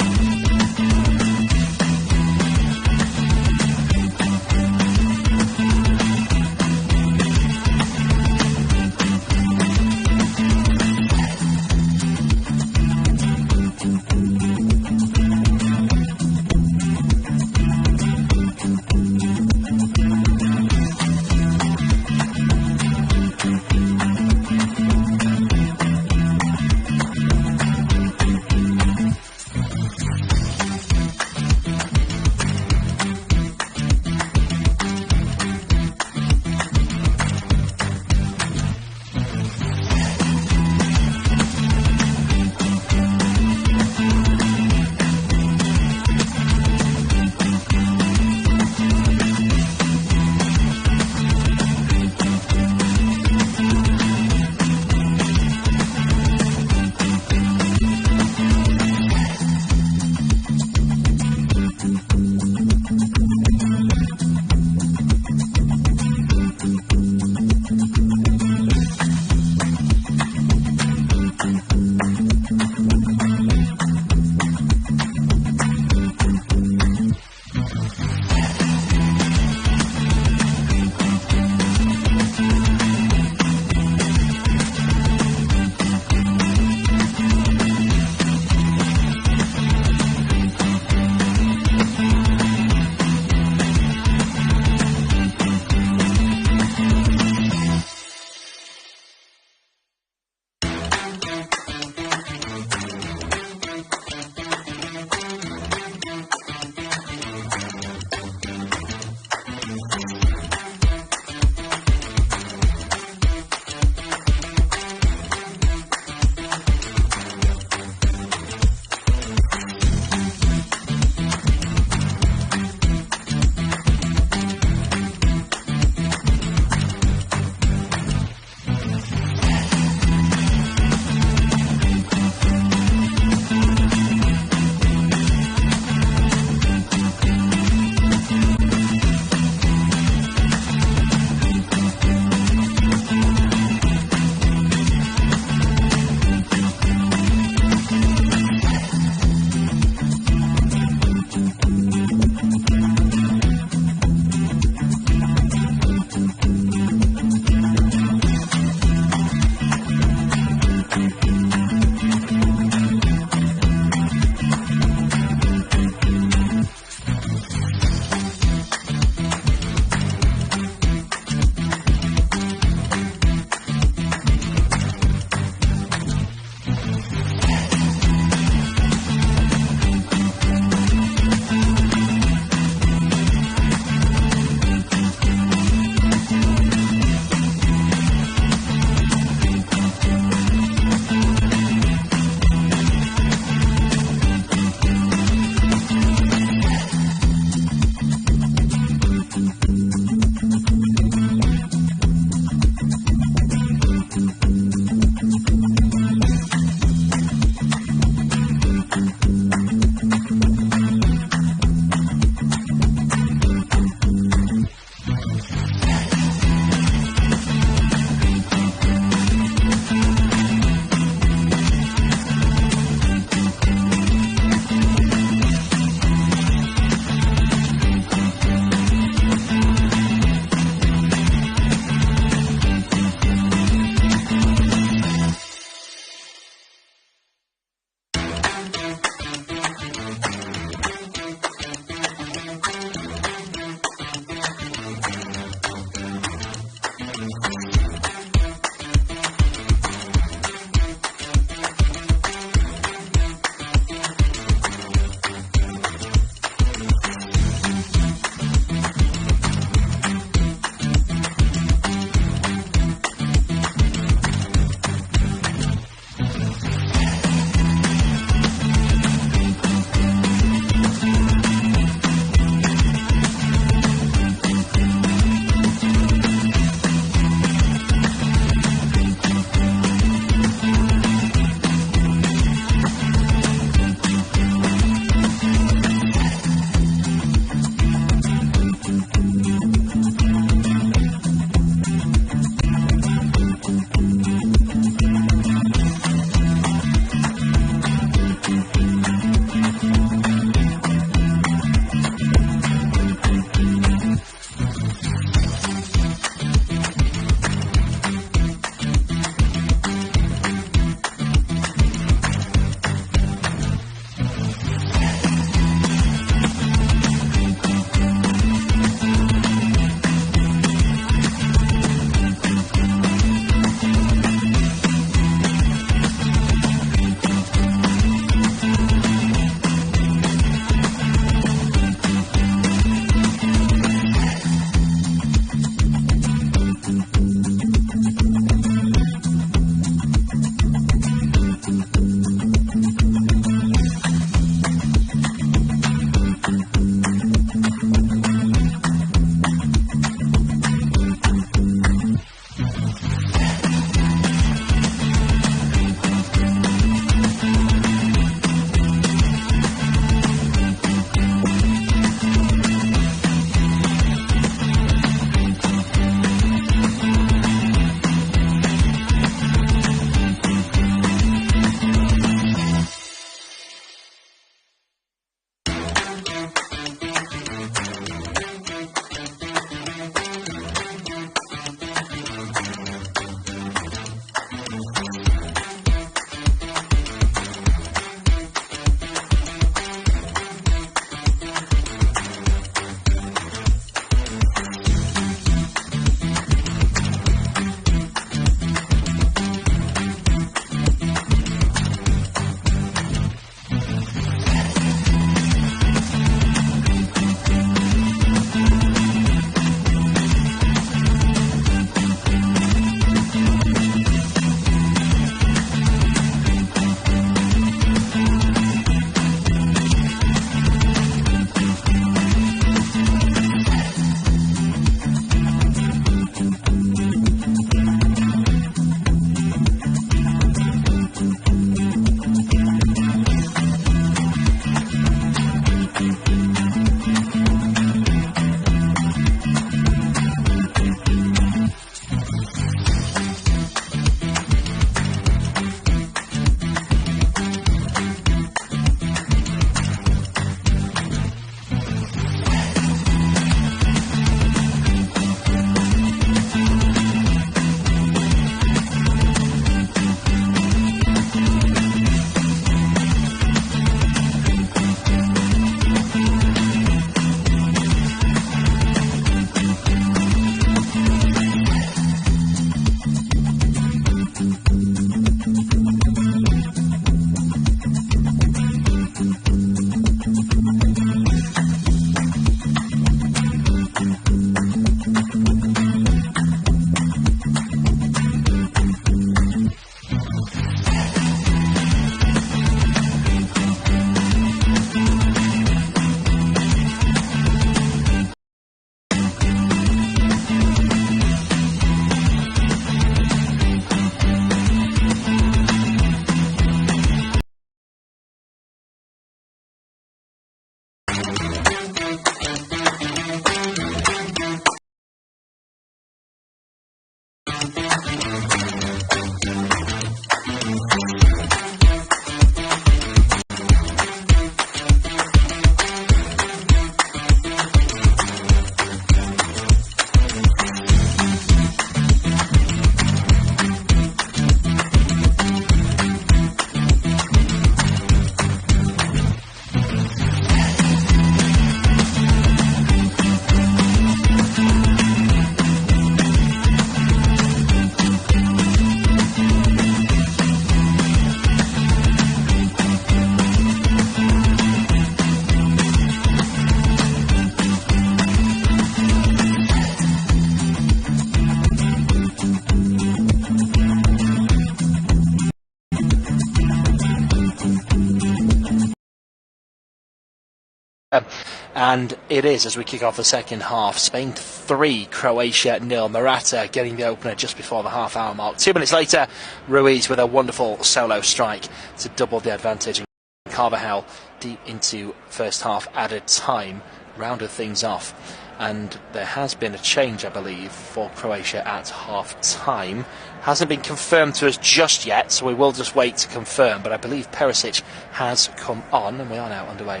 And it is, as we kick off the second half. Spain 3, Croatia 0. Morata getting the opener just before the half-hour mark. 2 minutes later, Ruiz with a wonderful solo strike to double the advantage. And Carvajal, deep into first half added time, rounded things off. And there has been a change, I believe, for Croatia at half-time. Hasn't been confirmed to us just yet, so we will just wait to confirm. But I believe Perisic has come on, and we are now underway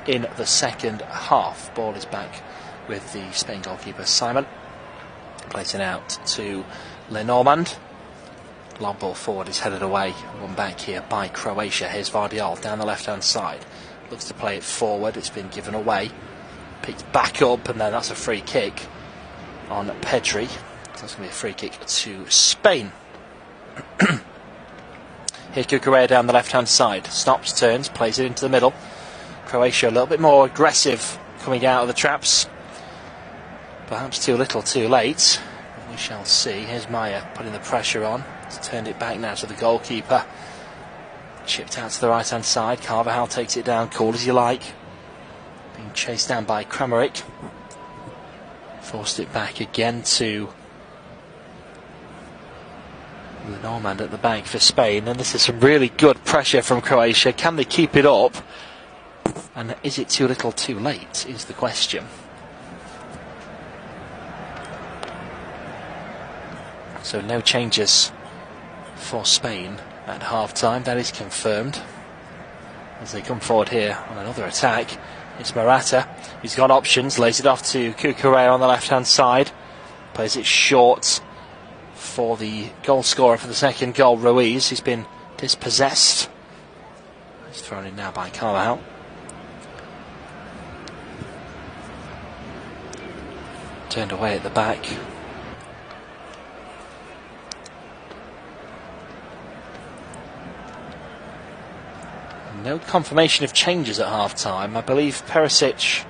in the second half. Ball is back with the Spain goalkeeper Simon, placing out to Lenormand. Long ball forward is headed away, one back here by Croatia. Here's Vardiol down the left hand side, looks to play it forward. It's been given away, picked back up, and then that's a free kick on Pedri. So that's going to be a free kick to Spain. Here's Cucurella down the left hand side, stops, turns, plays it into the middle. Croatia a little bit more aggressive coming out of the traps. Perhaps too little, too late. We shall see. Here's Maya putting the pressure on. He's turned it back now to the goalkeeper. Chipped out to the right hand side. Carvajal takes it down, cool as you like. Being chased down by Kramaric. Forced it back again to Lenormand at the back for Spain. And this is some really good pressure from Croatia. Can they keep it up? And is it too little too late, is the question. So no changes for Spain at half-time, that is confirmed. As they come forward here on another attack, it's Morata. He's got options, lays it off to Cucurella on the left-hand side. Plays it short for the goal scorer for the second goal, Ruiz. He's been dispossessed. He's thrown in now by Carvajal. Turned away at the back. No confirmation of changes at half-time. I believe Perisic,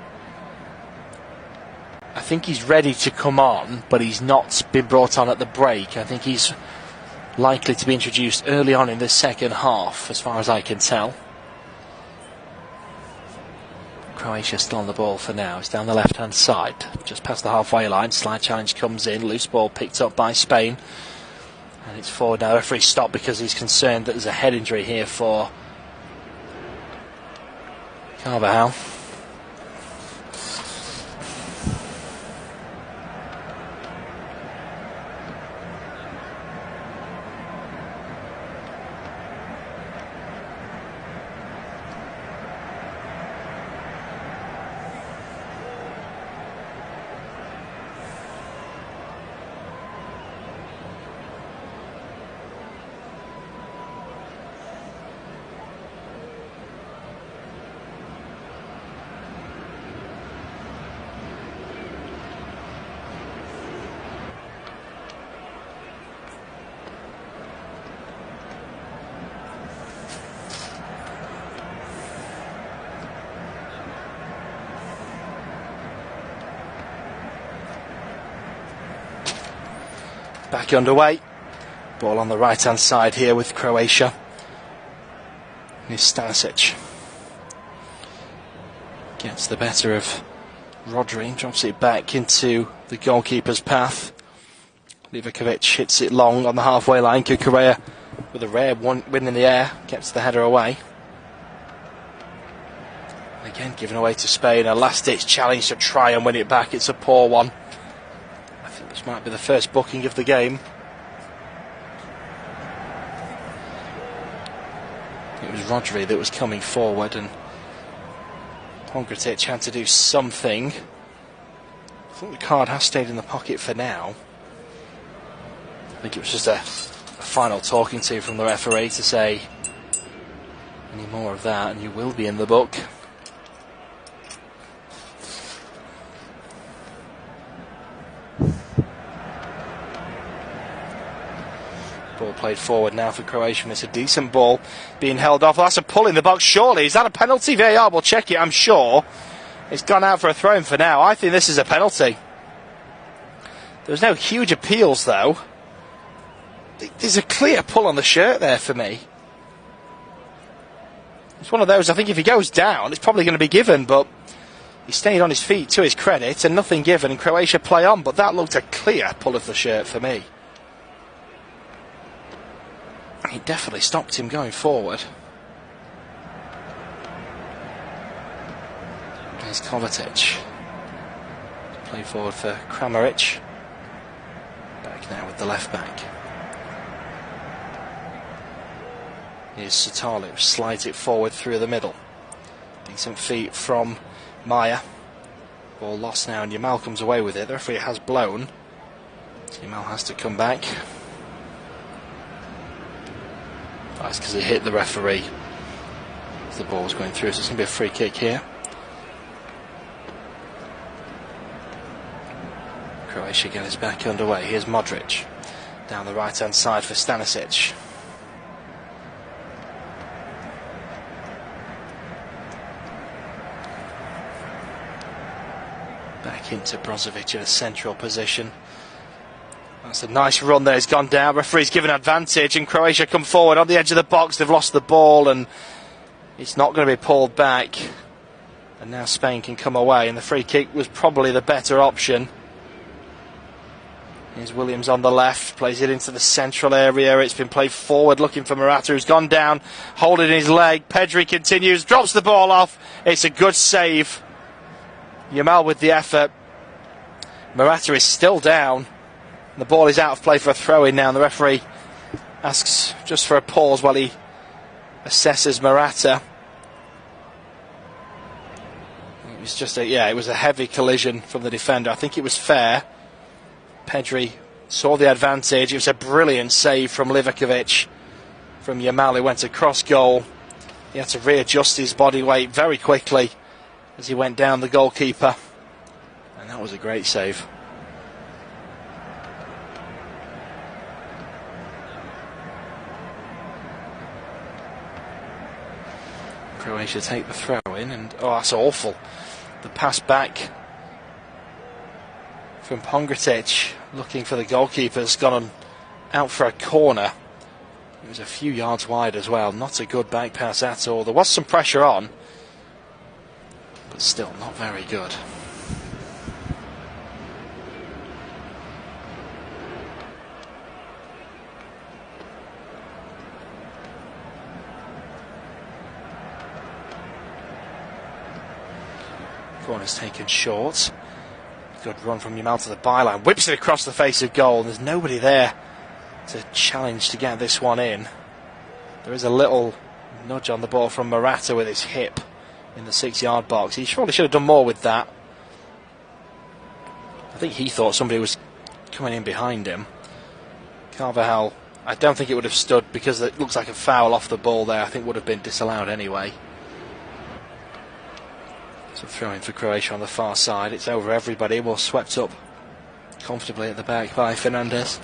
I think he's ready to come on, but he's not been brought on at the break. I think he's likely to be introduced early on in the second half, as far as I can tell. Croatia still on the ball for now. It's down the left-hand side, just past the halfway line. Slide challenge comes in, loose ball picked up by Spain, and it's forward now. Referee stopped because he's concerned that there's a head injury here for Carvajal. Back underway. Ball on the right hand side here with Croatia. Here's Stanisic. Gets the better of Rodri, drops it back into the goalkeeper's path. Livakovic hits it long on the halfway line. Cucurella with a rare win in the air, gets the header away. Again given away to Spain, a last ditch challenge to try and win it back. It's a poor one. This might be the first booking of the game. It was Rodri that was coming forward, and Pongratic had to do something. I thought the card has stayed in the pocket for now. I think it was just a final talking to from the referee to say any more of that and you will be in the book. Ball played forward now for Croatia, and it's a decent ball being held off. That's a pull in the box, surely. Is that a penalty? VAR will check it, I'm sure. It's gone out for a throw-in for now. I think this is a penalty. There's no huge appeals, though. There's a clear pull on the shirt there for me. It's one of those, I think if he goes down, it's probably going to be given, but He stayed on his feet to his credit, and nothing given, and Croatia play on, but that looked a clear pull of the shirt for me. He definitely stopped him going forward. There's Kovacic. Play forward for Kramaric. Back now with the left back. Here's Satalu, slides it forward through the middle. Decent feet from Maya. Ball lost now, and Yamal comes away with it. The referee has blown. Yamal has to come back. That's because it hit the referee as the ball was going through, so it's going to be a free kick here. Croatia get his back underway. Here's Modric down the right hand side for Stanisic. Back into Brozovic in a central position. That's a nice run there. He's gone down. Referee's given advantage, and Croatia come forward on the edge of the box. They've lost the ball, and it's not going to be pulled back. And now Spain can come away, and the free kick was probably the better option. Here's Williams on the left, plays it into the central area. It's been played forward, looking for Morata, who's gone down, holding his leg. Pedri continues, drops the ball off. It's a good save. Yamal with the effort. Morata is still down. The ball is out of play for a throw-in now, and the referee asks just for a pause while he assesses Morata. It was just it was a heavy collision from the defender. I think it was fair. Pedri saw the advantage. It was a brilliant save from Livakovic. From Yamal, who went across goal. He had to readjust his body weight very quickly as he went down the goalkeeper. And that was a great save. Croatia take the throw in, and that's awful. The pass back from Pongratic, looking for the goalkeeper, has gone on out for a corner. It was a few yards wide as well. Not a good back pass at all. There was some pressure on, but still not very good. Corner's taken short. Good run from Yamal to the byline. Whips it across the face of goal. There's nobody there to challenge to get this one in. There is a little nudge on the ball from Morata with his hip in the 6-yard box. He surely should have done more with that. I think he thought somebody was coming in behind him. Carvajal, I don't think it would have stood because it looks like a foul off the ball there. I think would have been disallowed anyway. So throwing for Croatia on the far side. It's over everybody. Well swept up comfortably at the back by Fernandez.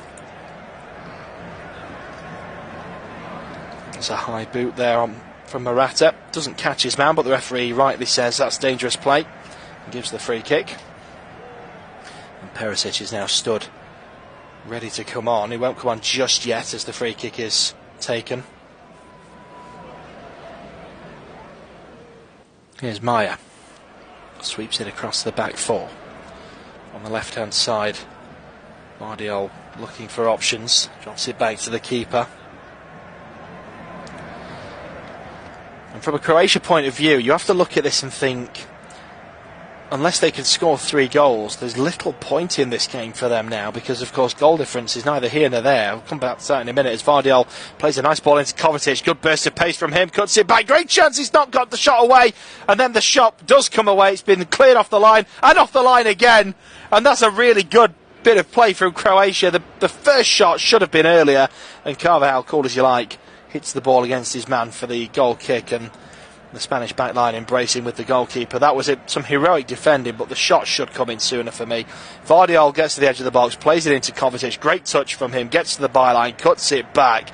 There's a high boot there from Morata. Doesn't catch his man, but the referee rightly says that's dangerous play and gives the free kick. And Perisic is now stood ready to come on. He won't come on just yet as the free kick is taken. Here's Maya. Sweeps it across the back four. On the left hand side, Guardiola looking for options. Drops it back to the keeper. And from a Croatia point of view, you have to look at this and think, unless they can score 3 goals, there's little point in this game for them now, because of course goal difference is neither here nor there. I'll come back to that in a minute as Vardiol plays a nice ball into Kovacic. Good burst of pace from him, cuts it back, great chance, he's not got the shot away, and then the shot does come away. It's been cleared off the line and off the line again, and that's a really good bit of play from Croatia. The first shot should have been earlier, and Carvajal, called as you like, hits the ball against his man for the goal kick, and the Spanish backline embracing with the goalkeeper. That was some heroic defending, but the shot should come in sooner for me. Vardiol gets to the edge of the box, plays it into Kovacic. Great touch from him, gets to the byline, cuts it back,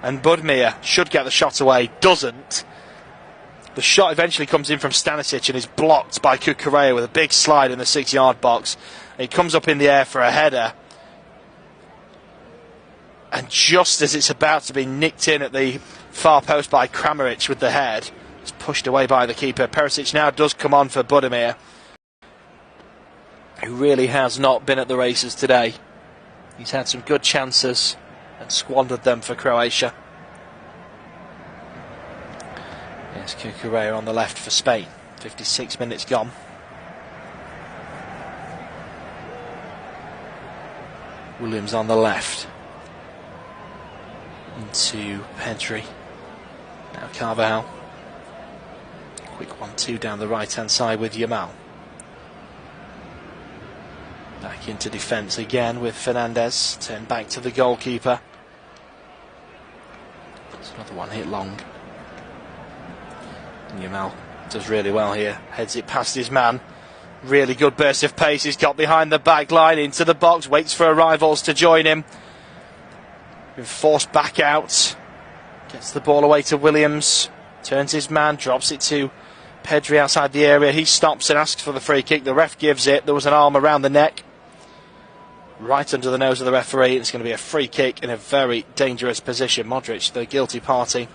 and Budimir should get the shot away, doesn't. The shot eventually comes in from Stanisic and is blocked by Cucurella with a big slide in the 6-yard box. He comes up in the air for a header, and just as it's about to be nicked in at the far post by Kramaric with the head, it's pushed away by the keeper. Perisic now does come on for Budimir. who really has not been at the races today. He's had some good chances and squandered them for Croatia. Yes, Cucurella on the left for Spain. 56 minutes gone. Williams on the left. Into Pedri. Now Carvajal. Quick 1-2 down the right hand side with Yamal. Back into defence again with Fernandez. Turn back to the goalkeeper. There's another one hit long. And Yamal does really well here. Heads it past his man. Really good burst of pace. He's got behind the back line into the box. Waits for rivals to join him. Been forced back out. Gets the ball away to Williams. Turns his man. Drops it to Pedri outside the area. He stops and asks for the free kick. The ref gives it. There was an arm around the neck. Right under the nose of the referee. It's going to be a free kick in a very dangerous position. Modric, the guilty party.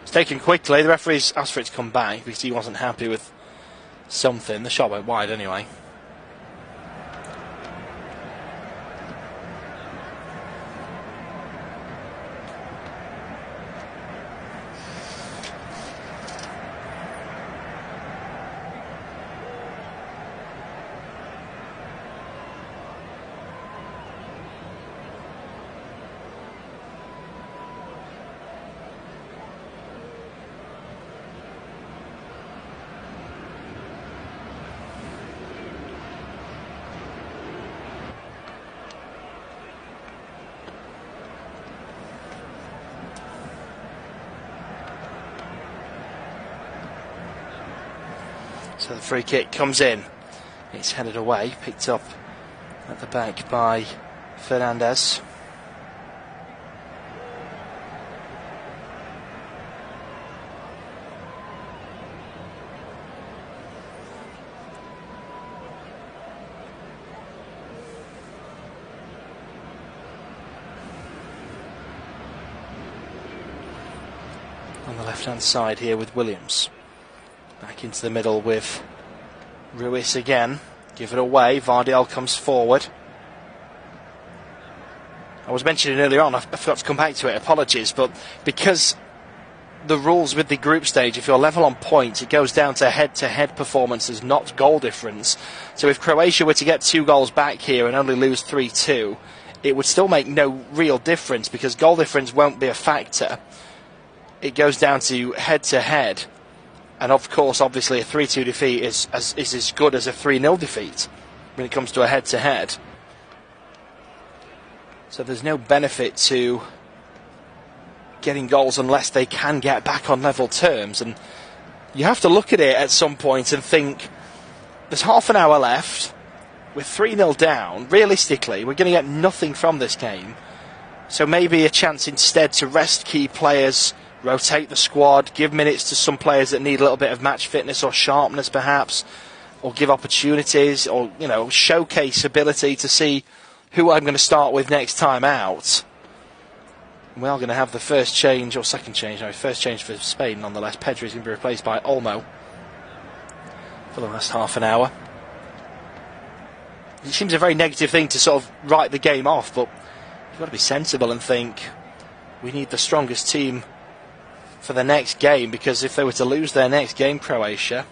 It's taken quickly. The referee's asked for it to come back because he wasn't happy with something. The shot went wide anyway. So the free kick comes in. It's headed away, picked up at the back by Fernandez. On the left-hand side here with Williams. Back into the middle with Ruiz again. Give it away. Vardiel comes forward. I was mentioning earlier on, I forgot to come back to it, apologies, but because the rules with the group stage, if you're level on points, it goes down to head-to-head performances, not goal difference. So if Croatia were to get 2 goals back here and only lose 3-2, it would still make no real difference because goal difference won't be a factor. It goes down to head-to-head. And of course, obviously, a 3-2 defeat is as good as a 3-0 defeat when it comes to a head-to-head. So there's no benefit to getting goals unless they can get back on level terms. And you have to look at it at some point and think, there's half an hour left, we're 3-0 down. Realistically, we're going to get nothing from this game. So maybe a chance instead to rest key players, rotate the squad, give minutes to some players that need a little bit of match fitness or sharpness perhaps, or give opportunities, or showcase ability to see who I'm going to start with next time out. We are going to have the first change for Spain nonetheless. Pedri is going to be replaced by Olmo for the last half an hour. It seems a very negative thing to sort of write the game off, but you've got to be sensible and think we need the strongest team for the next game, because if they were to lose their next game, Croatia,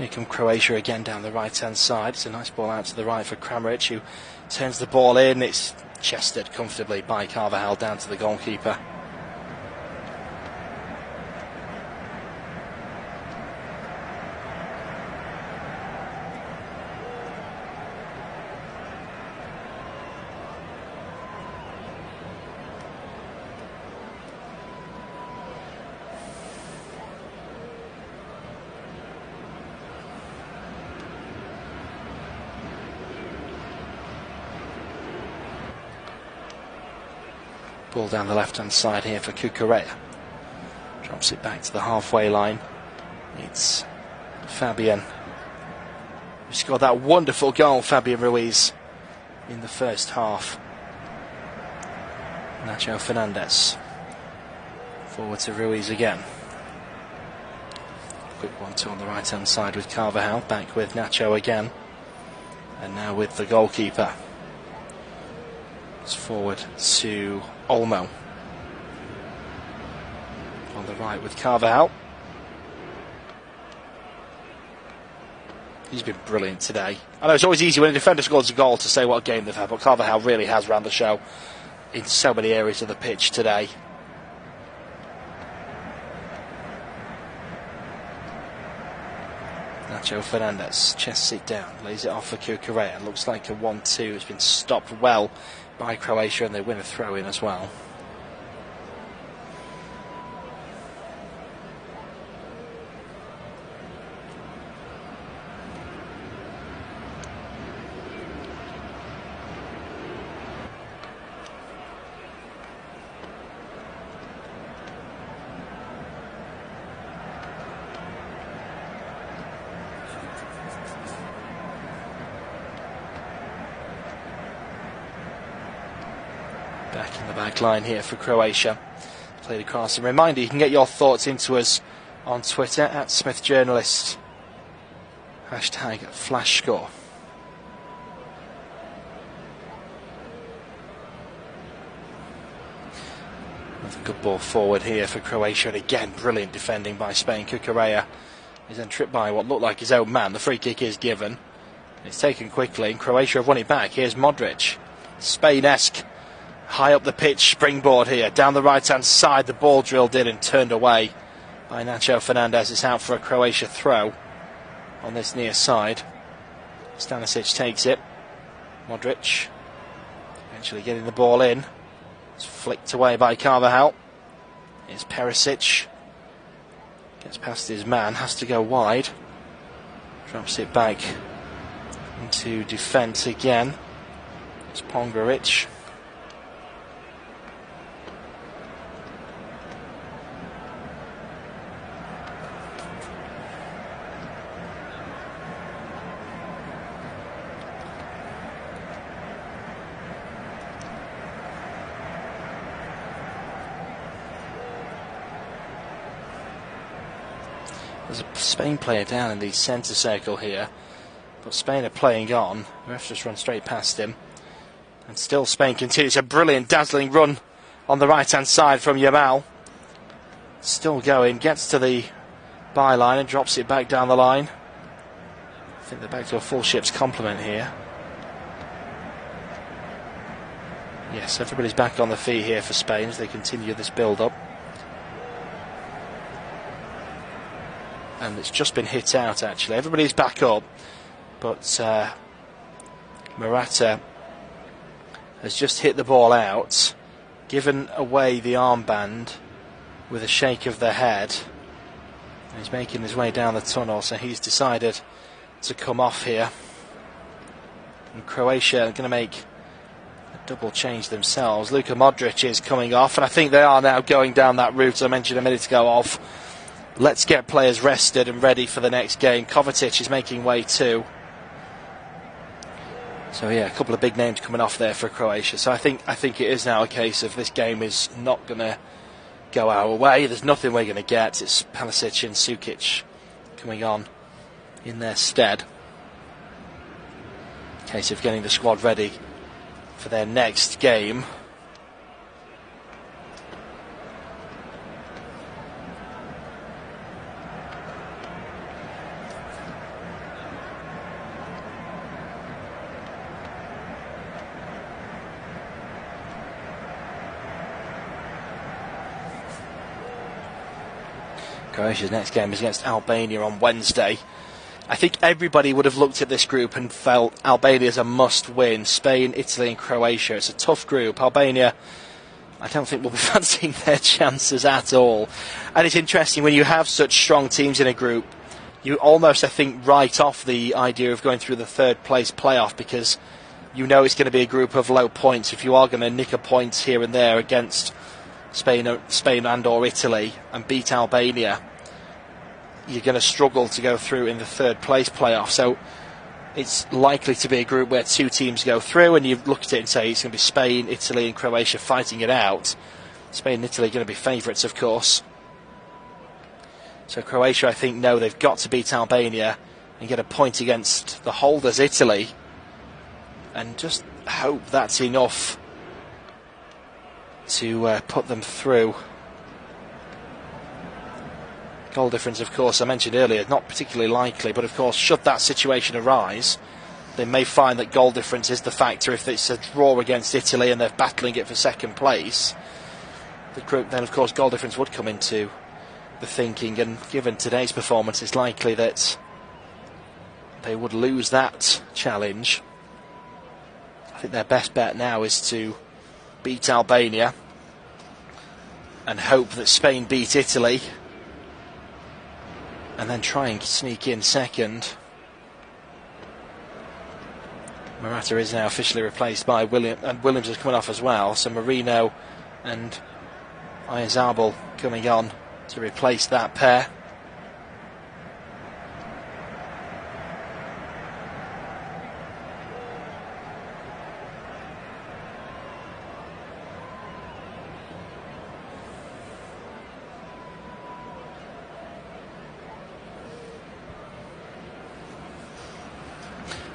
here come Croatia again down the right hand side. It's a nice ball out to the right for Kramaric, who turns the ball in. It's chested comfortably by Carvajal down to the goalkeeper. Ball down the left hand side here for Cucurella. Drops it back to the halfway line. It's Fabian who scored that wonderful goal, Fabian Ruiz, in the first half. Nacho Fernandez forward to Ruiz again. Quick 1-2 on the right hand side with Carvajal, back with Nacho again, and now with the goalkeeper. It's forward to Olmo. On the right with Carvajal. He's been brilliant today. I know it's always easy when a defender scores a goal to say what a game they've had, but Carvajal really has ran the show in so many areas of the pitch today. Nacho Fernandez chests it down, lays it off for Cucurella. Looks like a 1-2 has been stopped well by Croatia, and they win a throw-in as well. Back in the back line here for Croatia. Played across. And reminder, you can get your thoughts into us on Twitter at SmithJournalist. Hashtag #FlashScore. Another good ball forward here for Croatia. And again, brilliant defending by Spain. Cucurella is then tripped by what looked like his own man. The free kick is given. It's taken quickly, and Croatia have won it back. Here's Modric. Spain-esque. High up the pitch, springboard here, down the right-hand side, the ball drilled in and turned away by Nacho Fernandez. It's out for a Croatia throw on this near side. Stanisic takes it. Modric eventually getting the ball in. It's flicked away by Carvajal. Here's Perisic. Gets past his man, has to go wide. Drops it back into defence again. It's Pongraric. There's a Spain player down in the centre circle here, but Spain are playing on. The ref just run straight past him, and still Spain continues. A brilliant, dazzling run on the right-hand side from Yamal. Still going, gets to the byline and drops it back down the line. I think they're back to a full ship's complement here. Yes, everybody's back on the feet here for Spain as they continue this build-up. And it's just been hit out, actually. Everybody's back up, but Morata has just hit the ball out, given away the armband with a shake of the head, and he's making his way down the tunnel, so he's decided to come off here. And Croatia are going to make a double change themselves. Luka Modric is coming off, and I think they are now going down that route I mentioned a minute ago of let's get players rested and ready for the next game. Kovacic is making way too. So yeah, a couple of big names coming off there for Croatia. So I think it is now a case of this game is not going to go our way. There's nothing we're going to get. It's Perisic and Sukic coming on in their stead. Case of getting the squad ready for their next game. Croatia's next game is against Albania on Wednesday. I think everybody would have looked at this group and felt Albania is a must-win. Spain, Italy and Croatia. It's a tough group. Albania, I don't think will be fancying their chances at all. And it's interesting, when you have such strong teams in a group, you almost, I think, write off the idea of going through the third place playoff, because you know it's going to be a group of low points. If you are going to nick a point here and there against Spain and or Italy and beat Albania, you're going to struggle to go through in the third place playoff. So it's likely to be a group where two teams go through, and you look at it and say it's going to be Spain, Italy and Croatia fighting it out. Spain and Italy are going to be favourites, of course. So Croatia, I think, know they've got to beat Albania and get a point against the holders, Italy, and just hope that's enough to put them through. Goal difference, of course, I mentioned earlier, not particularly likely, but of course, should that situation arise, they may find that goal difference is the factor. If it's a draw against Italy and they're battling it for second place, the group, then of course goal difference would come into the thinking, and given today's performance, it's likely that they would lose that challenge. I think their best bet now is to beat Albania and hope that Spain beat Italy, and then try and sneak in second. Morata is now officially replaced by Williams, and Williams is coming off as well, so Marino and Ayazabal coming on to replace that pair.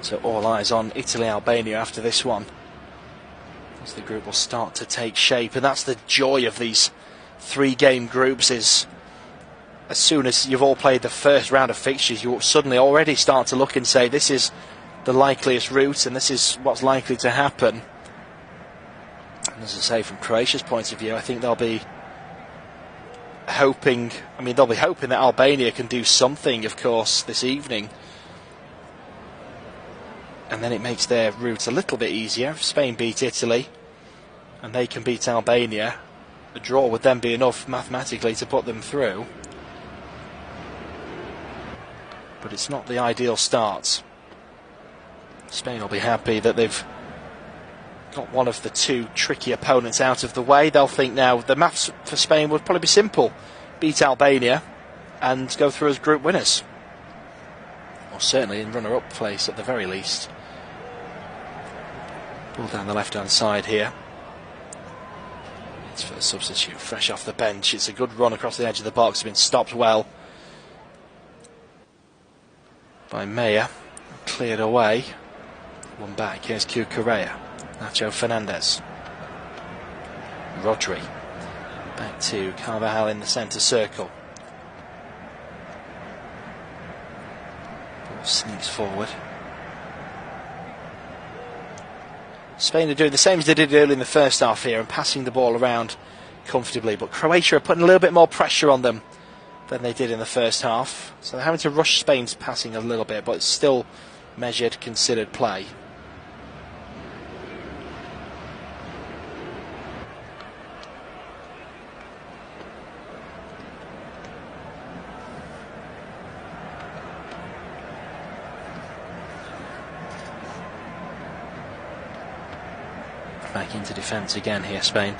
So all eyes on Italy-Albania after this one, as the group will start to take shape. And that's the joy of these three-game groups, is as soon as you've all played the first round of fixtures, you suddenly already start to look and say, this is the likeliest route and this is what's likely to happen. And as I say, from Croatia's point of view, I think they'll be hoping that Albania can do something, of course, this evening. And then it makes their route a little bit easier. If Spain beat Italy and they can beat Albania, a draw would then be enough mathematically to put them through. But it's not the ideal start. Spain will be happy that they've got one of the two tricky opponents out of the way. They'll think now the maths for Spain would probably be simple: beat Albania and go through as group winners, or certainly in runner-up place at the very least. Ball down the left-hand side here. It's for the substitute, fresh off the bench. It's a good run across the edge of the box. It's been stopped well by Meyer. Cleared away. One back. Here's Correa. Nacho Fernandez. Rodri. Back to Carvajal in the centre circle. Ball sneaks forward. Spain are doing the same as they did early in the first half here and passing the ball around comfortably, but Croatia are putting a little bit more pressure on them than they did in the first half, so they're having to rush Spain's passing a little bit, but it's still measured, considered play. Back into defence again here, Spain.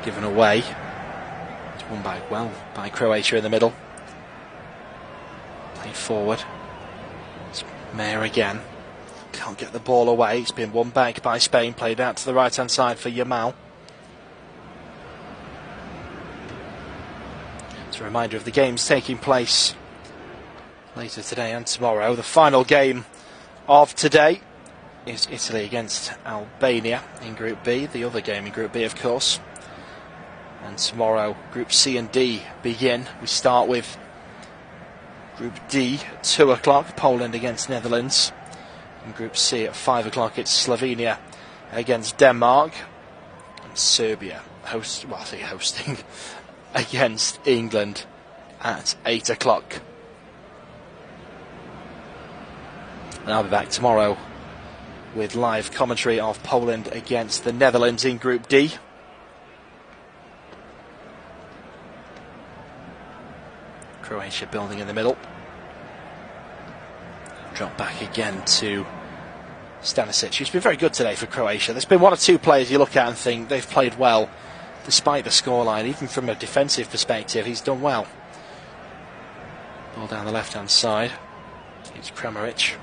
Given away. It's won back well by Croatia in the middle. Played forward. It's Mayer again. Can't get the ball away. It's been won back by Spain. Played out to the right hand side for Yamal. It's a reminder of the games taking place later today and tomorrow. The final game of today is Italy against Albania in Group B, the other game in Group B, of course. And tomorrow, Group C and D begin. We start with Group D, 2 o'clock, Poland against Netherlands. In Group C at 5 o'clock, it's Slovenia against Denmark. And Serbia hosting against England at 8 o'clock. And I'll be back tomorrow with live commentary of Poland against the Netherlands in Group D. Croatia building in the middle. Drop back again to Stanisic, who's been very good today for Croatia. There's been one or two players you look at and think they've played well despite the scoreline. Even from a defensive perspective, he's done well. Ball down the left-hand side. It's Kramaric.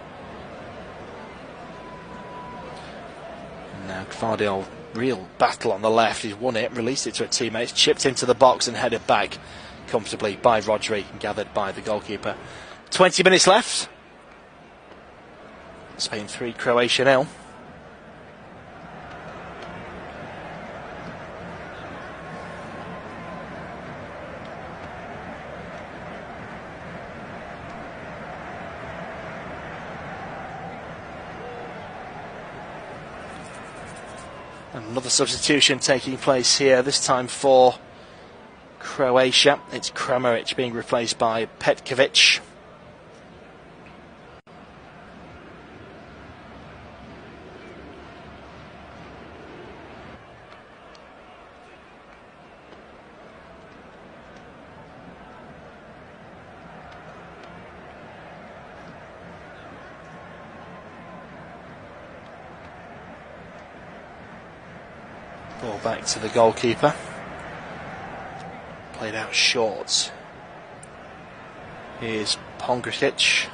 And now Gvardiol, real battle on the left. He's won it, released it to a teammate, chipped into the box and headed back comfortably by Rodri, gathered by the goalkeeper. 20 minutes left. Spain 3, Croatia 0. Another substitution taking place here, this time for Croatia. It's Kramaric being replaced by Petkovic. Ball back to the goalkeeper. Played out short. Here's Pongracic.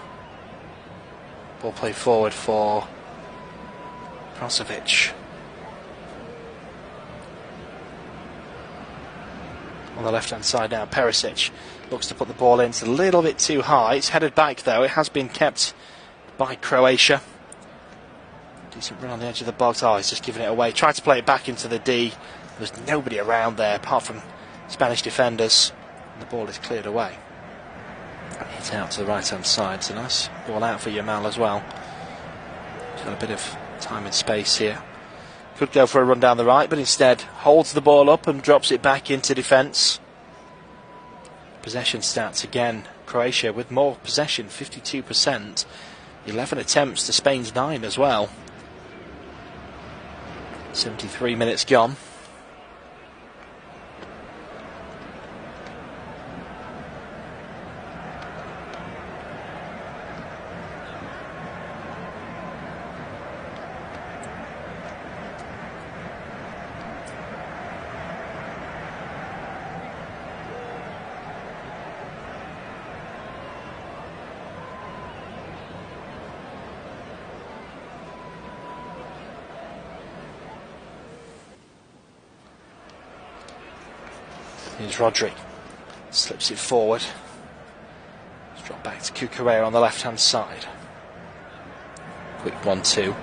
Ball played forward for Brozovic. On the left hand side now, Perisic looks to put the ball in. It's a little bit too high. It's headed back though. It has been kept by Croatia. Decent run on the edge of the box. Oh, he's just giving it away. Tried to play it back into the D. There's nobody around there apart from Spanish defenders. And the ball is cleared away. Hit out to the right hand side. It's a nice ball out for Yamal as well. He's got a bit of time and space here. Could go for a run down the right, but instead holds the ball up and drops it back into defence. Possession stats again. Croatia with more possession, 52%. 11 attempts to Spain's 9 as well. 73 minutes gone. Here's Rodri, slips it forward. Let's drop back to Cucurella on the left hand side. Quick 1-2.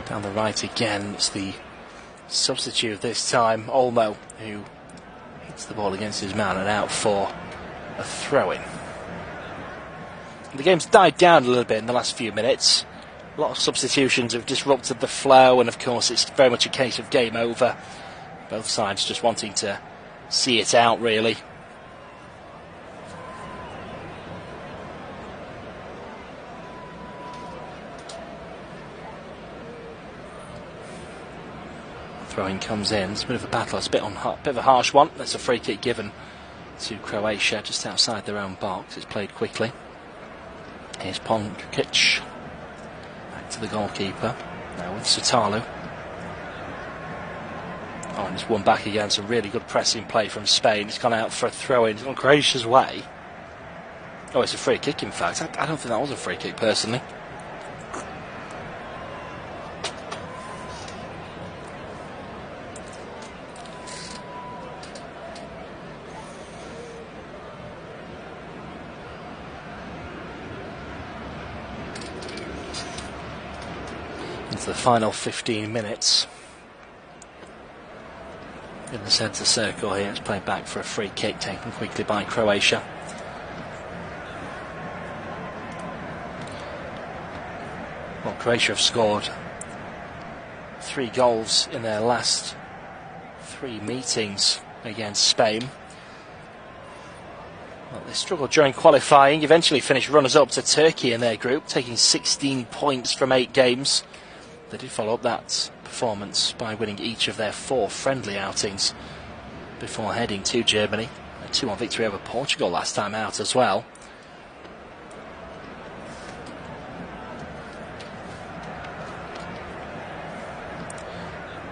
Down the right again, it's the substitute this time, Olmo, who hits the ball against his man and out for a throw-in. The game's died down a little bit in the last few minutes. A lot of substitutions have disrupted the flow, and of course it's very much a case of game over. Both sides just wanting to see it out, really. Throwing comes in. It's a bit of a battle. It's a bit of a harsh one. That's a free kick given to Croatia just outside their own box. It's played quickly. Here's Pongracic. Back to the goalkeeper. Now with Satalu. Oh, and it's won back again. Some really good pressing play from Spain. It's gone out for a throw-in. It's gone Croatia's way. Oh, it's a free kick, in fact. I don't think that was a free kick, personally. Into the final 15 minutes. In the centre circle here, it's played back for a free kick taken quickly by Croatia. Well, Croatia have scored 3 goals in their last 3 meetings against Spain. Well, they struggled during qualifying, eventually finished runners-up to Turkey in their group, taking 16 points from 8 games. They did follow up that performance by winning each of their 4 friendly outings before heading to Germany. A 2-1 victory over Portugal last time out as well.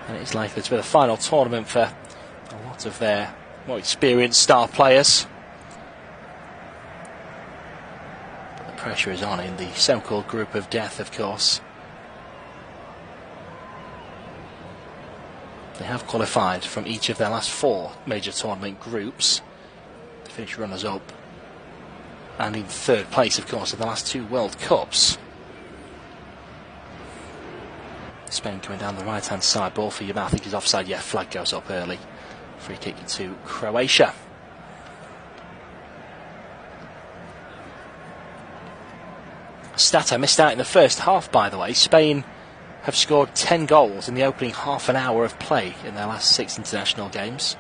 And it's likely to be the final tournament for a lot of their more experienced star players. But the pressure is on in the so-called group of death, of course. They have qualified from each of their last 4 major tournament groups to finish runners-up, and in 3rd place, of course, in the last 2 World Cups. Spain coming down the right-hand side, ball for Yamal, I think he's offside, yeah, flag goes up early. Free kick to Croatia. Stat I missed out in the first half, by the way. Spain have scored 10 goals in the opening half an hour of play in their last 6 international games.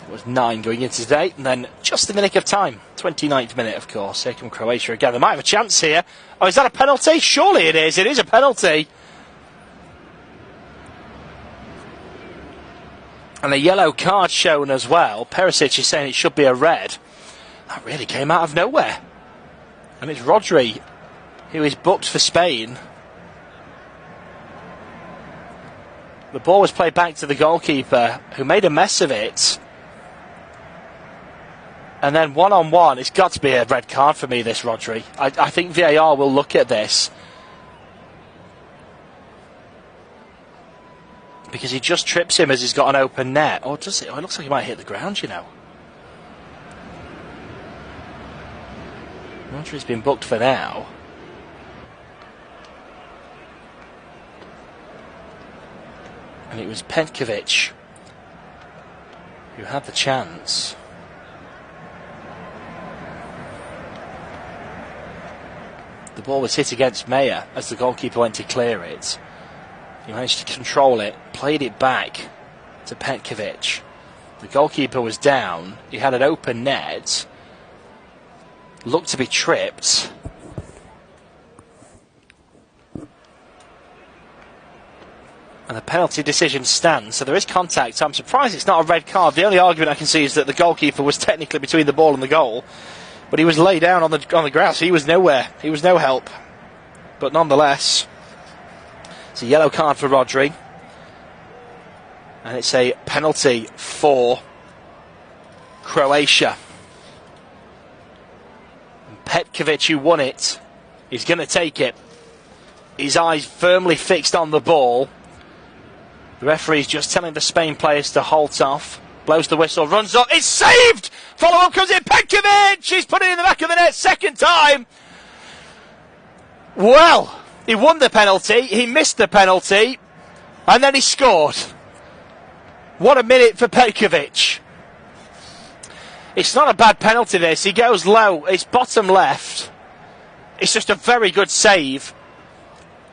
It was 9 going into today, and then just in the nick of time, 29th minute, of course, here come Croatia again. They might have a chance here. Oh, is that a penalty? Surely it is. It is a penalty. And a yellow card shown as well. Perisic is saying it should be a red. That really came out of nowhere. And it's Rodri who is booked for Spain. The ball was played back to the goalkeeper, who made a mess of it. And then one-on-one, it's got to be a red card for me, this Rodri. I think VAR will look at this, because he just trips him as he's got an open net. Or does it? Oh, it looks like he might hit the ground, you know. Rodri's been booked for now. And it was Petkovic who had the chance. The ball was hit against Meyer as the goalkeeper went to clear it. He managed to control it, played it back to Petkovic. The goalkeeper was down, he had an open net, looked to be tripped. And the penalty decision stands, so there is contact. I'm surprised it's not a red card. The only argument I can see is that the goalkeeper was technically between the ball and the goal, but he was laid down on the grass. He was nowhere. He was no help. But nonetheless, it's a yellow card for Rodri, and it's a penalty for Croatia. And Petkovic, who won it, is going to take it. His eyes firmly fixed on the ball. The referee's just telling the Spain players to halt off. Blows the whistle, runs up, it's saved! Follow-up comes in, Petkovic! He's put it in the back of the net, 2nd time! Well, he won the penalty, he missed the penalty, and then he scored. What a minute for Petkovic. It's not a bad penalty, this. He goes low, it's bottom left. It's just a very good save.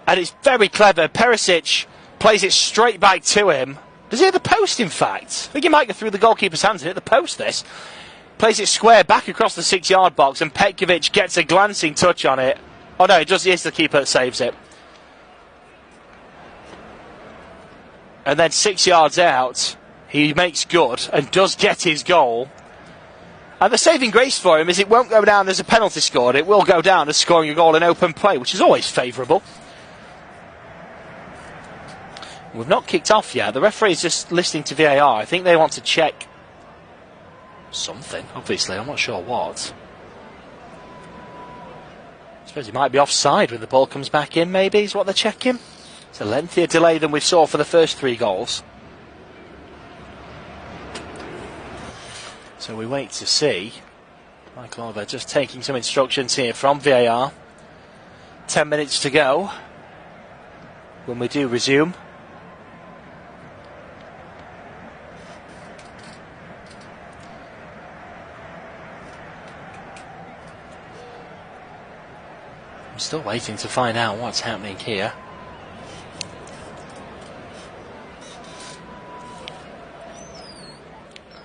And it's very clever. Perisic plays it straight back to him. Does he hit the post, in fact? I think he might go through the goalkeeper's hands and hit the post, this. Plays it square back across the 6-yard box, and Petkovic gets a glancing touch on it. Oh no, it's the keeper that saves it. And then 6 yards out, he makes good and does get his goal. And the saving grace for him is it won't go down as a penalty scored, it will go down as scoring a goal in open play, which is always favourable. We've not kicked off yet. The referee's just listening to VAR. I think they want to check something, obviously. I'm not sure what. I suppose he might be offside when the ball comes back in, maybe, is what they're checking. It's a lengthier delay than we saw for the first 3 goals. So we wait to see. Michael Oliver just taking some instructions here from VAR. 10 minutes to go when we do resume. I'm still waiting to find out what's happening here.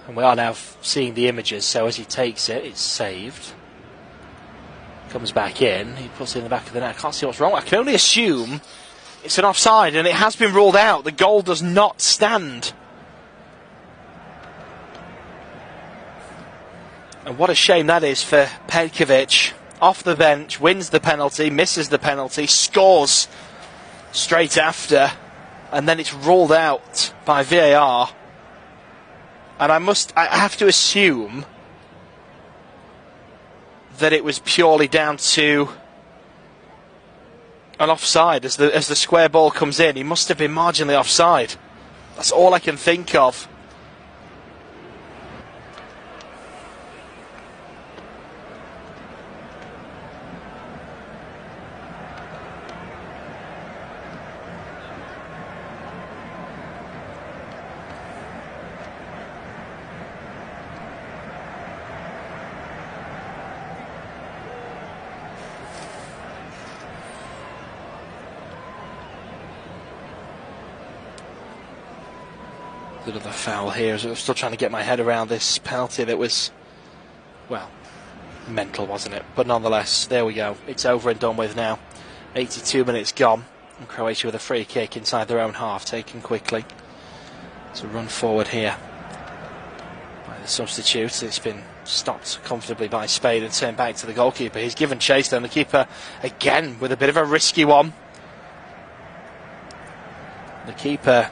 And we are now seeing the images, so as he takes it, it's saved. Comes back in, he puts it in the back of the net. I can't see what's wrong. I can only assume it's an offside, and it has been ruled out. The goal does not stand. And what a shame that is for Petkovic. Off the bench, wins the penalty, misses the penalty, scores straight after, and then it's ruled out by VAR. And I have to assume that it was purely down to an offside as the square ball comes in. He must have been marginally offside. That's all I can think of. Bit of a foul here, as I'm still trying to get my head around this penalty that was, well, mental, wasn't it? But nonetheless, there we go. It's over and done with now. 82 minutes gone, and Croatia with a free kick inside their own half, taken quickly. It's a run forward here by the substitute. It's been stopped comfortably by Spain and turned back to the goalkeeper. He's given chase, though, and the keeper again with a bit of a risky one. The keeper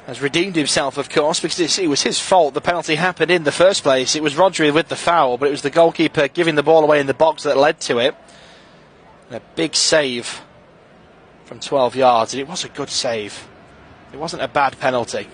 has redeemed himself, of course, because it was his fault. The penalty happened in the first place. It was Rodri with the foul, but it was the goalkeeper giving the ball away in the box that led to it. And a big save from 12 yards, and it was a good save. It wasn't a bad penalty.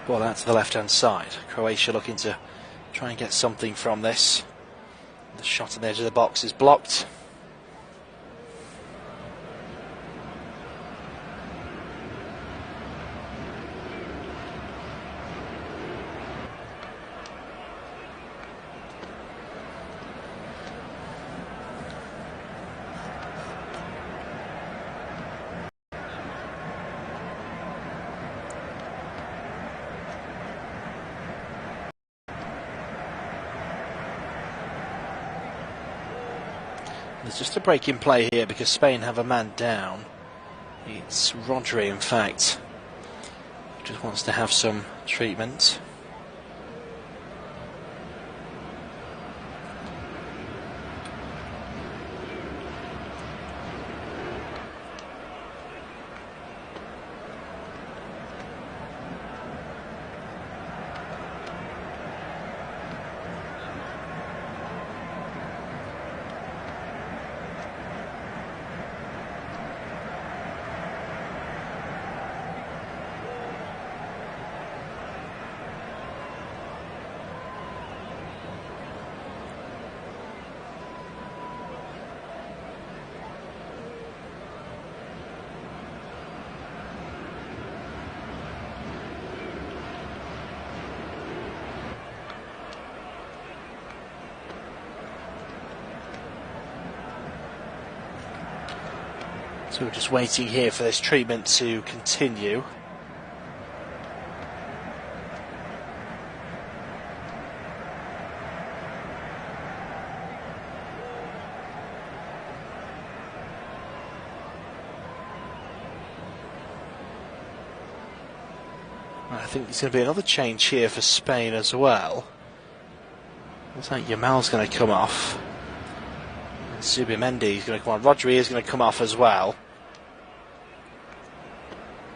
Ball out to the left-hand side. Croatia looking to try and get something from this. The shot on the edge of the box is blocked. There's just a break in play here because Spain have a man down. It's Rodri, in fact, who just wants to have some treatment. So we're just waiting here for this treatment to continue. I think there's going to be another change here for Spain as well. Looks like Yamal's going to come off. And Zubimendi is going to come on. Rodri is going to come off as well.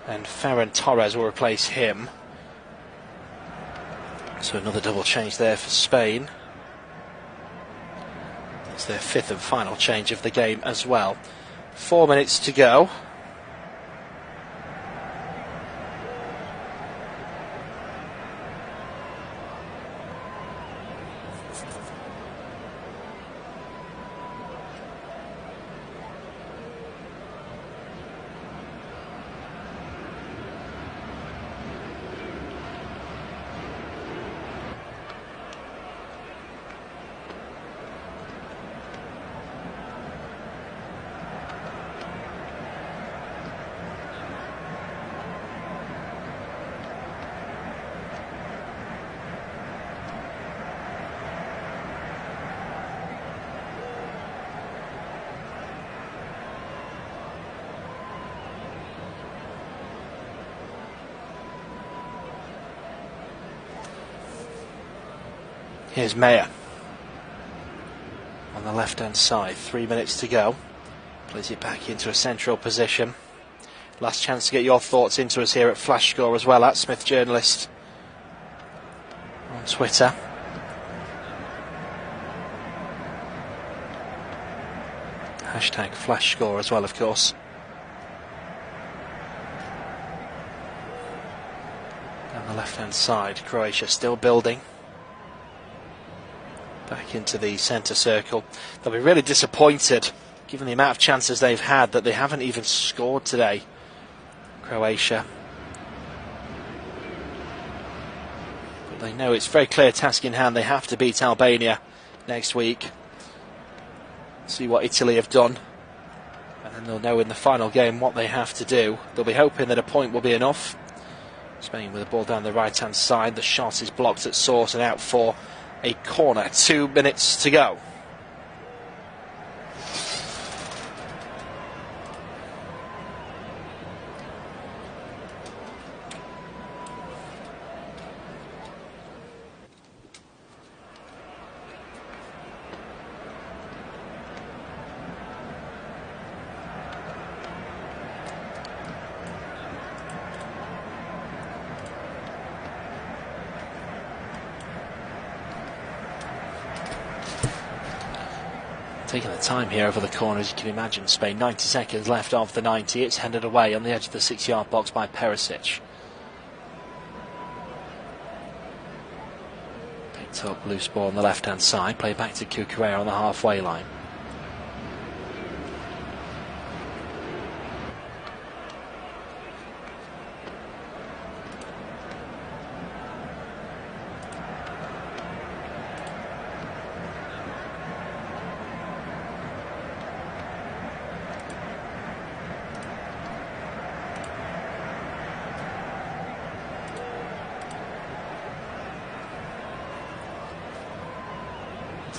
And Ferran Torres will replace him. So another double change there for Spain. It's their fifth and final change of the game as well. 4 minutes to go. Here's Meyer on the left hand side, 3 minutes to go. Plays it back into a central position. Last chance to get your thoughts into us here at Flash Score as well, at Smith Journalist on Twitter. Hashtag Flash Score as well, of course. Down the left hand side, Croatia still building. Back into the centre circle. They'll be really disappointed, given the amount of chances they've had, that they haven't even scored today, Croatia. But they know it's a very clear task in hand. They have to beat Albania next week. See what Italy have done. And then they'll know in the final game what they have to do. They'll be hoping that a point will be enough. Spain with the ball down the right-hand side. The shot is blocked at source and out for a corner. 2 minutes to go. Taking the time here over the corner, as you can imagine. Spain, 90 seconds left of the 90. It's handed away on the edge of the 6-yard box by Perisic. Picked up, loose ball on the left hand side. Play back to Cucurella on the halfway line.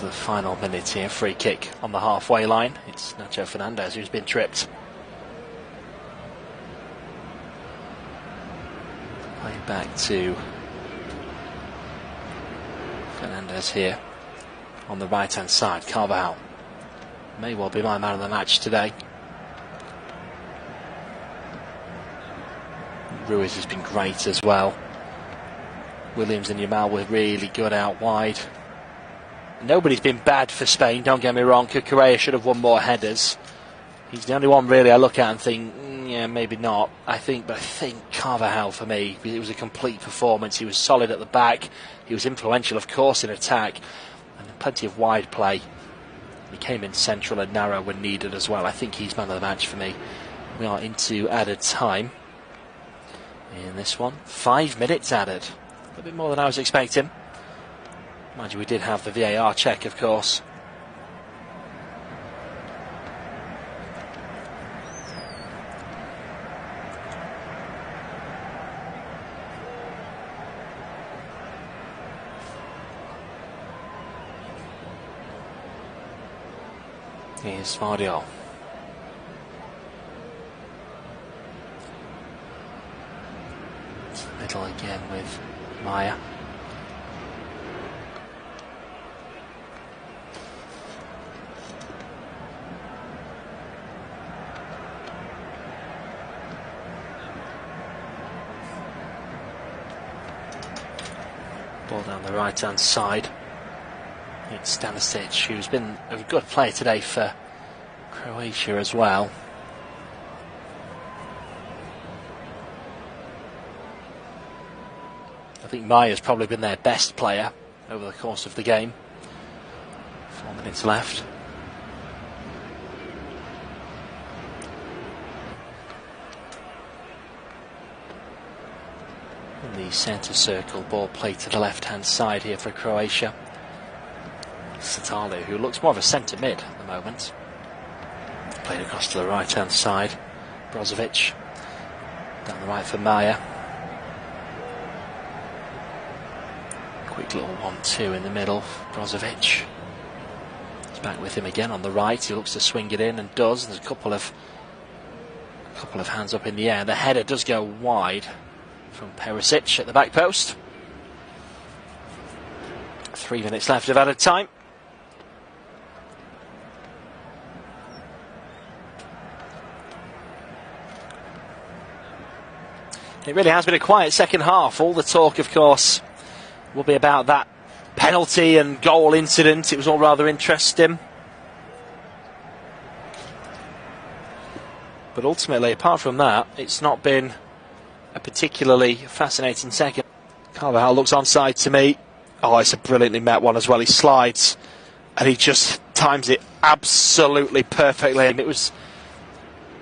The final minute here, free kick on the halfway line. It's Nacho Fernandez who's been tripped. Play back to Fernandez here on the right hand side. Carvajal may well be my man of the match today. Ruiz has been great as well. Williams and Yamal were really good out wide. Nobody's been bad for Spain, don't get me wrong. Cucurella should have won more headers. He's the only one really I look at and think, yeah, maybe not. But I think Carvajal for me, it was a complete performance. He was solid at the back. He was influential, of course, in attack. And plenty of wide play. He came in central and narrow when needed as well. I think he's man of the match for me. We are into added time in this one. 5 minutes added. A little bit more than I was expecting. Mind you, we did have the VAR check, of course. Here's Vardiol. Middle again with Maya. Ball down the right hand side. It's Stanisic, who's been a good player today for Croatia as well. I think Maya's probably been their best player over the course of the game. 4 minutes left. In the centre circle, ball played to the left hand side here for Croatia. Satale, who looks more of a centre mid at the moment. Played across to the right hand side. Brozovic down the right for Maya. Quick little 1-2 in the middle. Brozovic is back with him again on the right. He looks to swing it in and does. There's a couple of hands up in the air. The header does go wide from Perisic at the back post. 3 minutes left of added time. It really has been a quiet second half. All the talk, of course, will be about that penalty and goal incident. It was all rather interesting. But ultimately, apart from that, it's not been a particularly fascinating second. Carvajal looks onside to me. Oh, it's a brilliantly met one as well. He slides and he just times it absolutely perfectly. And it was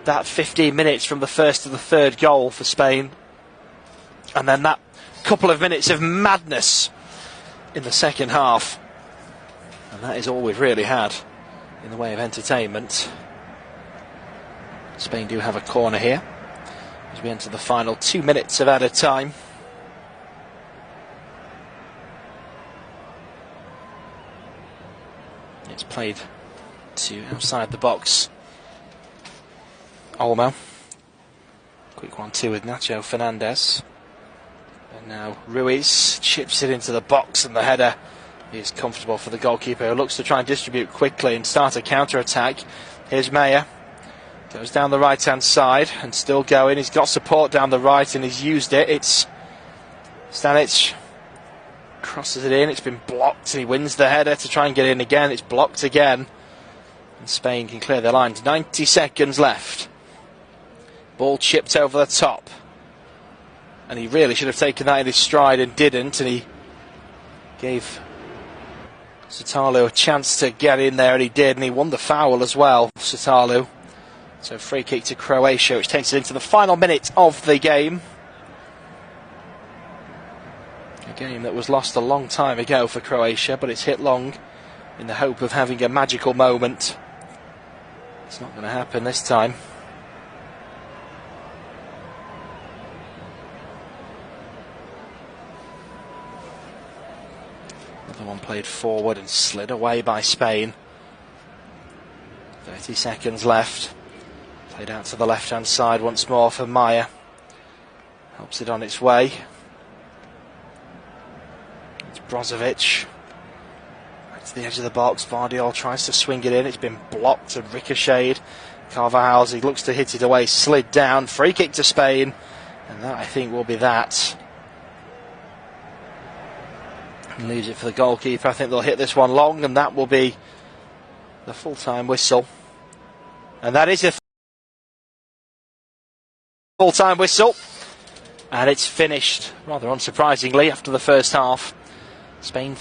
that 15 minutes from the first to the third goal for Spain. And then that couple of minutes of madness in the second half. And that is all we've really had in the way of entertainment. Spain do have a corner here as we enter the final 2 minutes of added time. It's played to outside the box. Olmo. Quick 1-2 with Nacho Fernandez. And now Ruiz chips it into the box, and the header is comfortable for the goalkeeper, who looks to try and distribute quickly and start a counter-attack. Here's Maya. Goes down the right-hand side and still going. He's got support down the right and he's used it. It's Stanic. Crosses it in. It's been blocked and he wins the header to try and get in again. It's blocked again. And Spain can clear their lines. 90 seconds left. Ball chipped over the top. And he really should have taken that in his stride and didn't. And he gave Satalu a chance to get in there, and he did. And he won the foul as well, Satalu. So free kick to Croatia, which takes it into the final minute of the game. A game that was lost a long time ago for Croatia, but it's hit long in the hope of having a magical moment. It's not going to happen this time. Another one played forward and slid away by Spain. 30 seconds left. Played out to the left-hand side once more for Maya. Helps it on its way. It's Brozovic. Back to the edge of the box. Vardiol tries to swing it in. It's been blocked and ricocheted. Carvajal, as he looks to hit it away, slid down. Free kick to Spain. And that, I think, will be that. And leaves it for the goalkeeper. I think they'll hit this one long, and that will be the full-time whistle. And that is a full-time whistle. And it's finished, rather unsurprisingly, after the first half. Spain